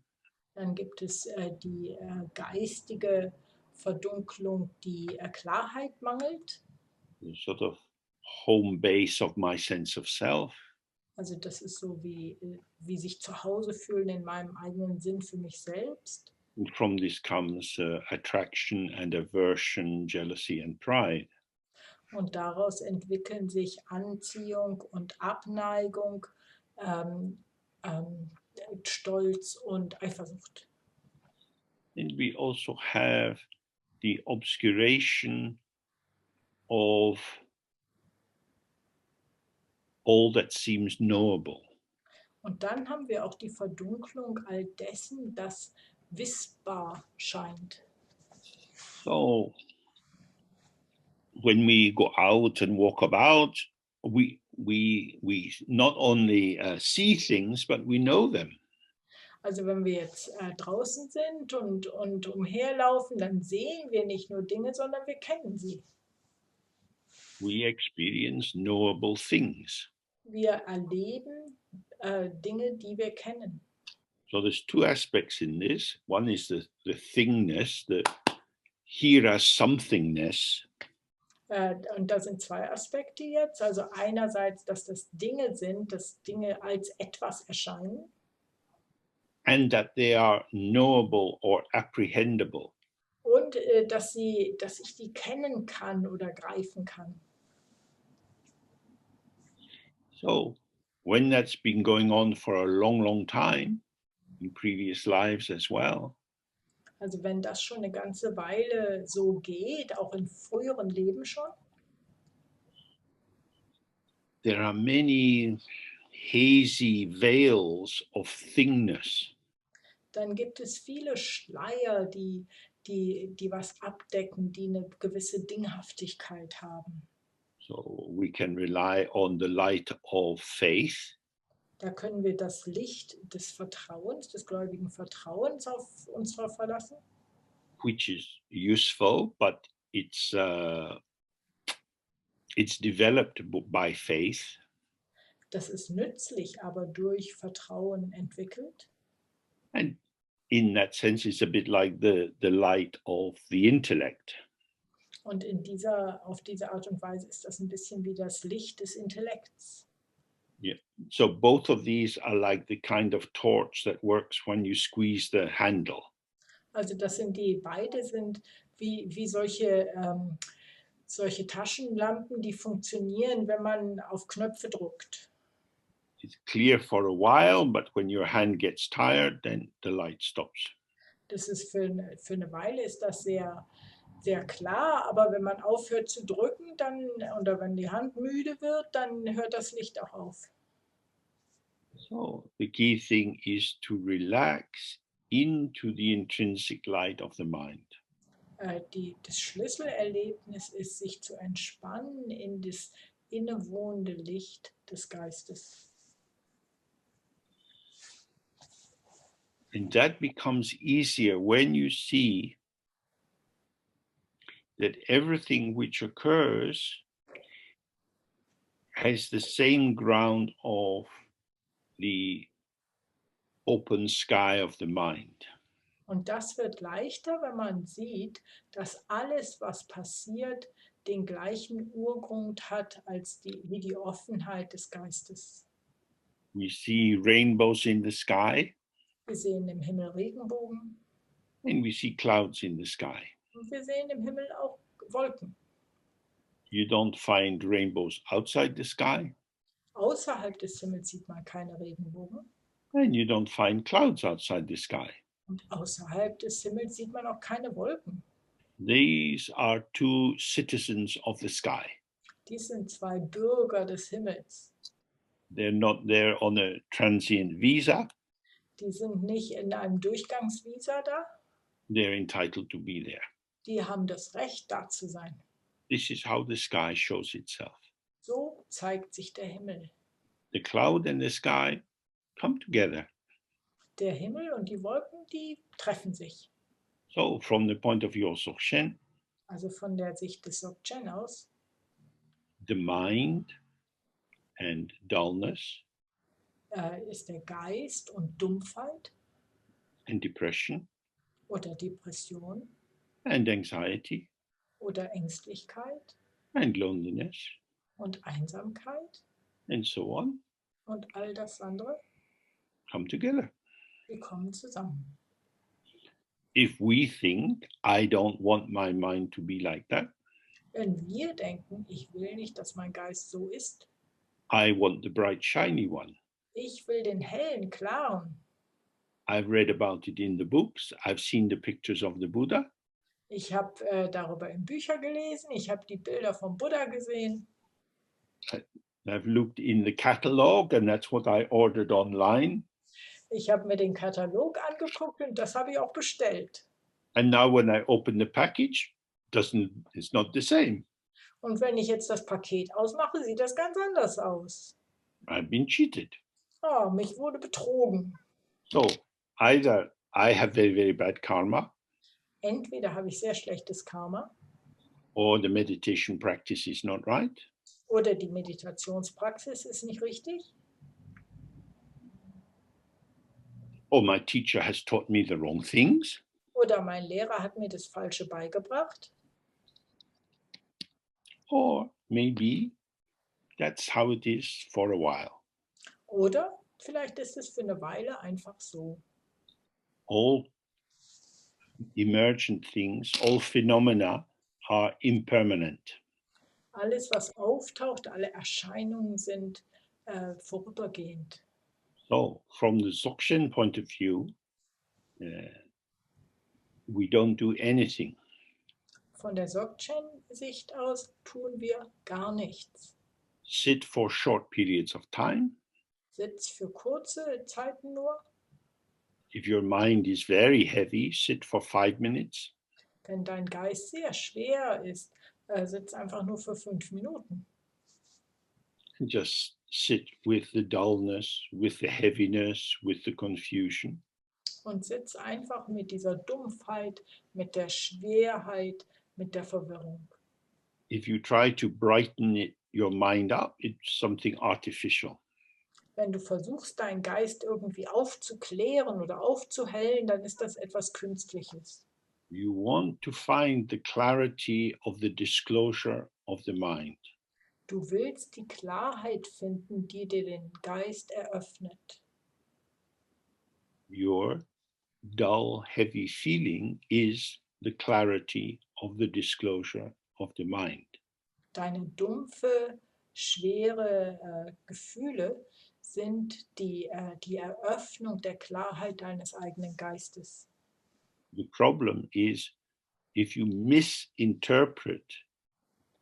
Dann gibt es die geistige Verdunklung, die Klarheit mangelt. The sort of home base of my sense of self. Also das ist so wie sich zu Hause fühlen in meinem eigenen Sinn für mich selbst. And from this comes attraction and aversion, jealousy and pride. Und daraus entwickeln sich Anziehung und Abneigung, Stolz und Eifersucht. And we also have the obscuration of all that seems knowable. Und dann haben wir auch die Verdunklung all dessen, das wissbar scheint. So when we go out and walk about, we not only see things, but we know them. Also wenn wir jetzt draußen sind und umherlaufen, dann sehen wir nicht nur Dinge, sondern wir kennen sie. We experience knowable things. Wir erleben Dinge, die wir kennen. So there's two aspects in this. One is the thingness, the here as somethingness, Und da sind zwei Aspekte jetzt. Also einerseits, dass das Dinge sind, dass Dinge als etwas erscheinen. and that they are knowable or apprehendable. Und dass ich die kennen kann oder greifen kann. So when that's been going on for a long, long time, in previous lives as well, Also wenn das schon eine ganze Weile so geht, auch in früheren Leben schon, there are many hazy veils of thingness. dann gibt es viele Schleier, die was abdecken, die eine gewisse Dinghaftigkeit haben. So we can rely on the light of faith, Da können wir das Licht des Vertrauens, des gläubigen Vertrauens auf uns verlassen. which is useful, but it's developed by faith. Das ist nützlich, aber durch Vertrauen entwickelt. And in that sense, it's a bit like the light of the intellect. Und auf diese Art und Weise ist das ein bisschen wie das Licht des Intellekts. Yeah. So both of these are like the kind of torch that works when you squeeze the handle. Also beide sind wie solche Taschenlampen, die funktionieren, wenn man auf Knöpfe drückt. It's clear for a while, but when your hand gets tired, then the light stops. Das ist für eine Weile ist das sehr, sehr klar, aber wenn man aufhört zu drücken, oder wenn die Hand müde wird, dann hört das Licht auch auf. So the key thing is to relax into the intrinsic light of the mind. Das Schlüsselerlebnis ist, sich zu entspannen in das innewohnende Licht des Geistes. And that becomes easier when you see that everything which occurs has the same ground of the open sky of the mind. Und das wird leichter, wenn man sieht, dass alles, was passiert, den gleichen Urgrund hat wie die Offenheit des Geistes. We see rainbows in the sky, Wir sehen im Himmel Regenbogen and we see clouds in the sky. und wir sehen im Himmel auch Wolken. You don't find rainbows outside the sky, Außerhalb des Himmels sieht man keine Regenbogen and you don't find clouds outside the sky. und außerhalb des Himmels sieht man auch keine Wolken. These are two citizens of the sky. Dies sind zwei Bürger des Himmels. They're not there on a transient visa. Die sind nicht in einem Durchgangsvisa da. They're entitled to be there. Die haben das Recht, da zu sein. This is how the sky shows itself. So zeigt sich der Himmel. The cloud and the sky come together. Der Himmel und die Wolken, die treffen sich. So from the point of view of Dzogchen, Also von der Sicht des Dzogchen aus, the mind and dullness ist der Geist und Dumpfheit and depression oder Depression and anxiety oder Ängstlichkeit and loneliness und Einsamkeit and so on und all das andere, come together. die kommen zusammen. If we think, I don't want my mind to be like that, Wenn wir denken, ich will nicht, dass mein Geist so ist, I want the bright, shiny one. ich will den hellen, klaren. I've read about it in the books. I've seen the pictures of the Buddha. Ich habe darüber in Büchern gelesen, ich habe die Bilder vom Buddha gesehen. I've looked in the catalog, and that's what I ordered online. Ich habe mir den Katalog angeguckt und das habe ich auch bestellt. And now when I open the package, it's not the same. Und wenn ich jetzt das Paket ausmache, sieht das ganz anders aus. I've been cheated. Oh, mich wurde betrogen. So either I have very, very bad karma, Entweder habe ich sehr schlechtes Karma or the meditation practice is not right, oder die Meditationspraxis ist nicht richtig or my teacher has taught me the wrong things, oder mein Lehrer hat mir das Falsche beigebracht or maybe that's how it is for a while. oder vielleicht ist es für eine Weile einfach so. All emergent things, all phenomena are impermanent. Alles, was auftaucht, alle Erscheinungen sind vorübergehend. So from the Dzogchen point of view, we don't do anything. Von der Dzogchen-Sicht aus tun wir gar nichts. Sit for short periods of time. Sitz für kurze Zeiten nur. If your mind is very heavy, sit for 5 minutes. Wenn dein Geist sehr schwer ist, sitz einfach nur für 5 Minuten. Just sit with the dullness, with the heaviness, with the confusion. Und sitz einfach mit dieser Dumpfheit, mit der Schwerheit, mit der Verwirrung. If you try to brighten your mind up, it's something artificial. Wenn du versuchst, deinen Geist irgendwie aufzuklären oder aufzuhellen, dann ist das etwas Künstliches. You want to find the clarity of the disclosure of the mind. Du willst die Klarheit finden, die dir den Geist eröffnet. Your dull, heavy feeling is the clarity of the disclosure of the mind. Deine dumpfe, schwere Gefühle sind die Eröffnung der Klarheit deines eigenen Geistes. The problem is if you misinterpret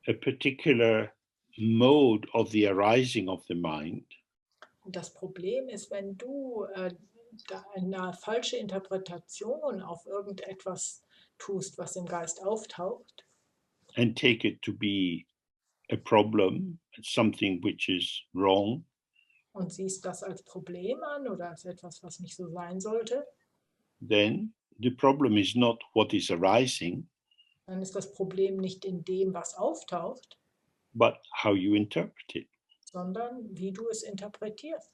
a particular mode of the arising of the mind, Und das Problem ist, wenn du eine falsche Interpretation auf irgendetwas tust, was im Geist auftaucht, and take it to be a problem, something which is wrong, und siehst das als Problem an oder als etwas, was nicht so sein sollte, then the problem is not what is arising, dann ist das Problem nicht in dem, was auftaucht, but how you interpret it. sondern wie du es interpretierst.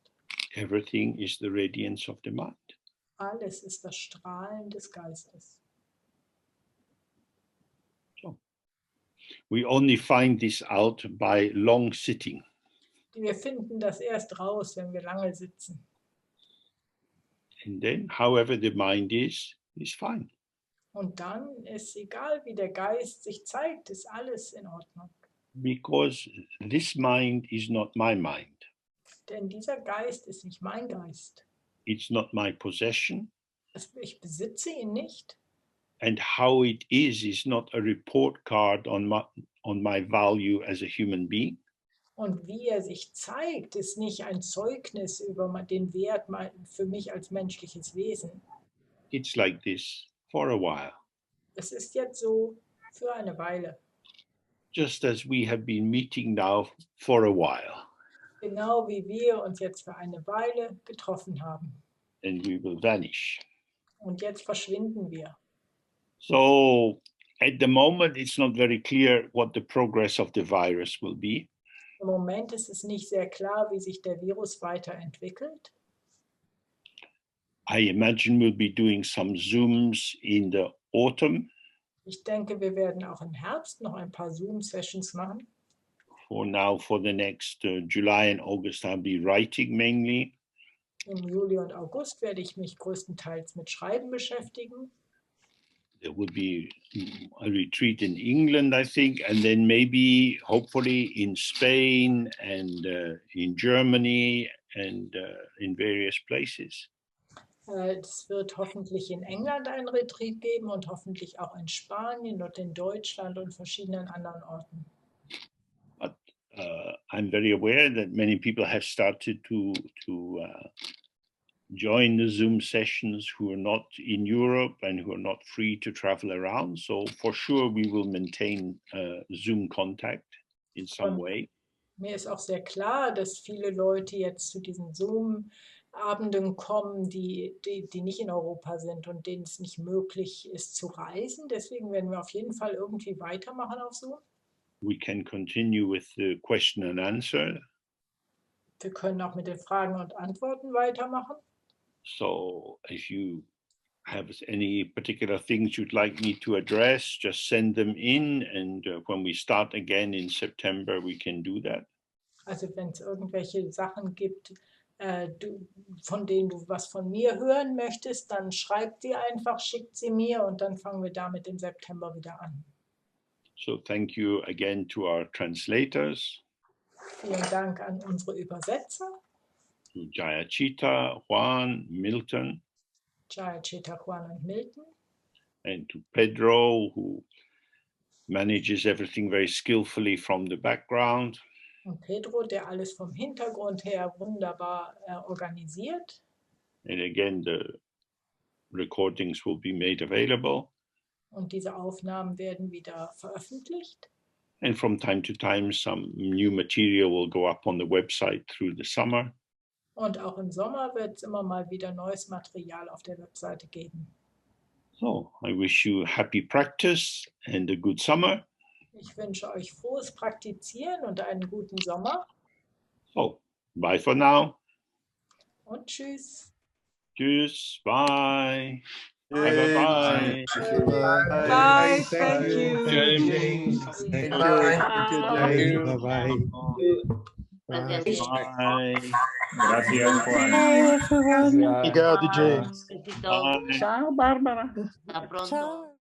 Everything is the radiance of the mind. Alles ist das Strahlen des Geistes. So we only find this out by long sitting. Wir finden das erst raus, wenn wir lange sitzen. And then, however the mind is fine. Und dann ist egal, wie der Geist sich zeigt, ist alles in Ordnung. Because this mind is not my mind. Denn dieser Geist ist nicht mein Geist. It's not my possession. Ich besitze ihn nicht. And how it is not a report card on my value as a human being. Und wie er sich zeigt, ist nicht ein Zeugnis über den Wert für mich als menschliches Wesen. It's like this for a while. Es ist jetzt so für eine Weile. Just as we have been meeting now for a while. Genau wie wir uns jetzt für eine Weile getroffen haben. And we will vanish. Und jetzt verschwinden wir. So at the moment, it's not very clear what the progress of the virus will be. Im Moment ist es nicht sehr klar, wie sich der Virus weiterentwickelt. I imagine we'll be doing some Zooms in the autumn. Ich denke, wir werden auch im Herbst noch ein paar Zoom-Sessions machen. For now, for the next July and August, I'll be writing mainly. Im Juli und August werde ich mich größtenteils mit Schreiben beschäftigen. There will be a retreat in England, I think, and then maybe, hopefully, in Spain and in Germany and in various places. Es wird hoffentlich in England einen Retreat geben und hoffentlich auch in Spanien und in Deutschland und verschiedenen anderen Orten. But I'm very aware that many people have started to join the Zoom sessions who are not in Europe and who are not free to travel around. So for sure, we will maintain Zoom contact in some way. Mir ist auch sehr klar, dass viele Leute jetzt zu diesen Zoom-Abenden kommen, die nicht in Europa sind und denen es nicht möglich ist zu reisen. Deswegen werden wir auf jeden Fall irgendwie weitermachen auf Zoom. We can continue with the question and answer. Wir können auch mit den Fragen und Antworten weitermachen. So if you have any particular things you'd like me to address, just send them in. And when we start again in September, we can do that. Also wenn es irgendwelche Sachen gibt, von denen du was von mir hören möchtest, dann schreib die einfach, schickt sie mir und dann fangen wir damit im September wieder an. So thank you again to our translators. Vielen Dank an unsere Übersetzer. To Jayachita, Juan, Milton. Jayachita, Juan und Milton. And to Pedro, who manages everything very skillfully from the background. Und Pedro, der alles vom Hintergrund her wunderbar organisiert. And again, the recordings will be made available. Und diese Aufnahmen werden wieder veröffentlicht. And from time to time, some new material will go up on the website through the summer. Und auch im Sommer wird es immer mal wieder neues Material auf der Webseite geben. So, I wish you happy practice and a good summer. Ich wünsche euch frohes Praktizieren und einen guten Sommer. So, bye for now. Und tschüss. Tschüss, bye. Bye. Bye. Bye. Thank you. James. Thank you. Bye. Bye. Bye. Gracias, Juan. Obrigado, James. Bye. Ciao, Barbara. Hasta pronto.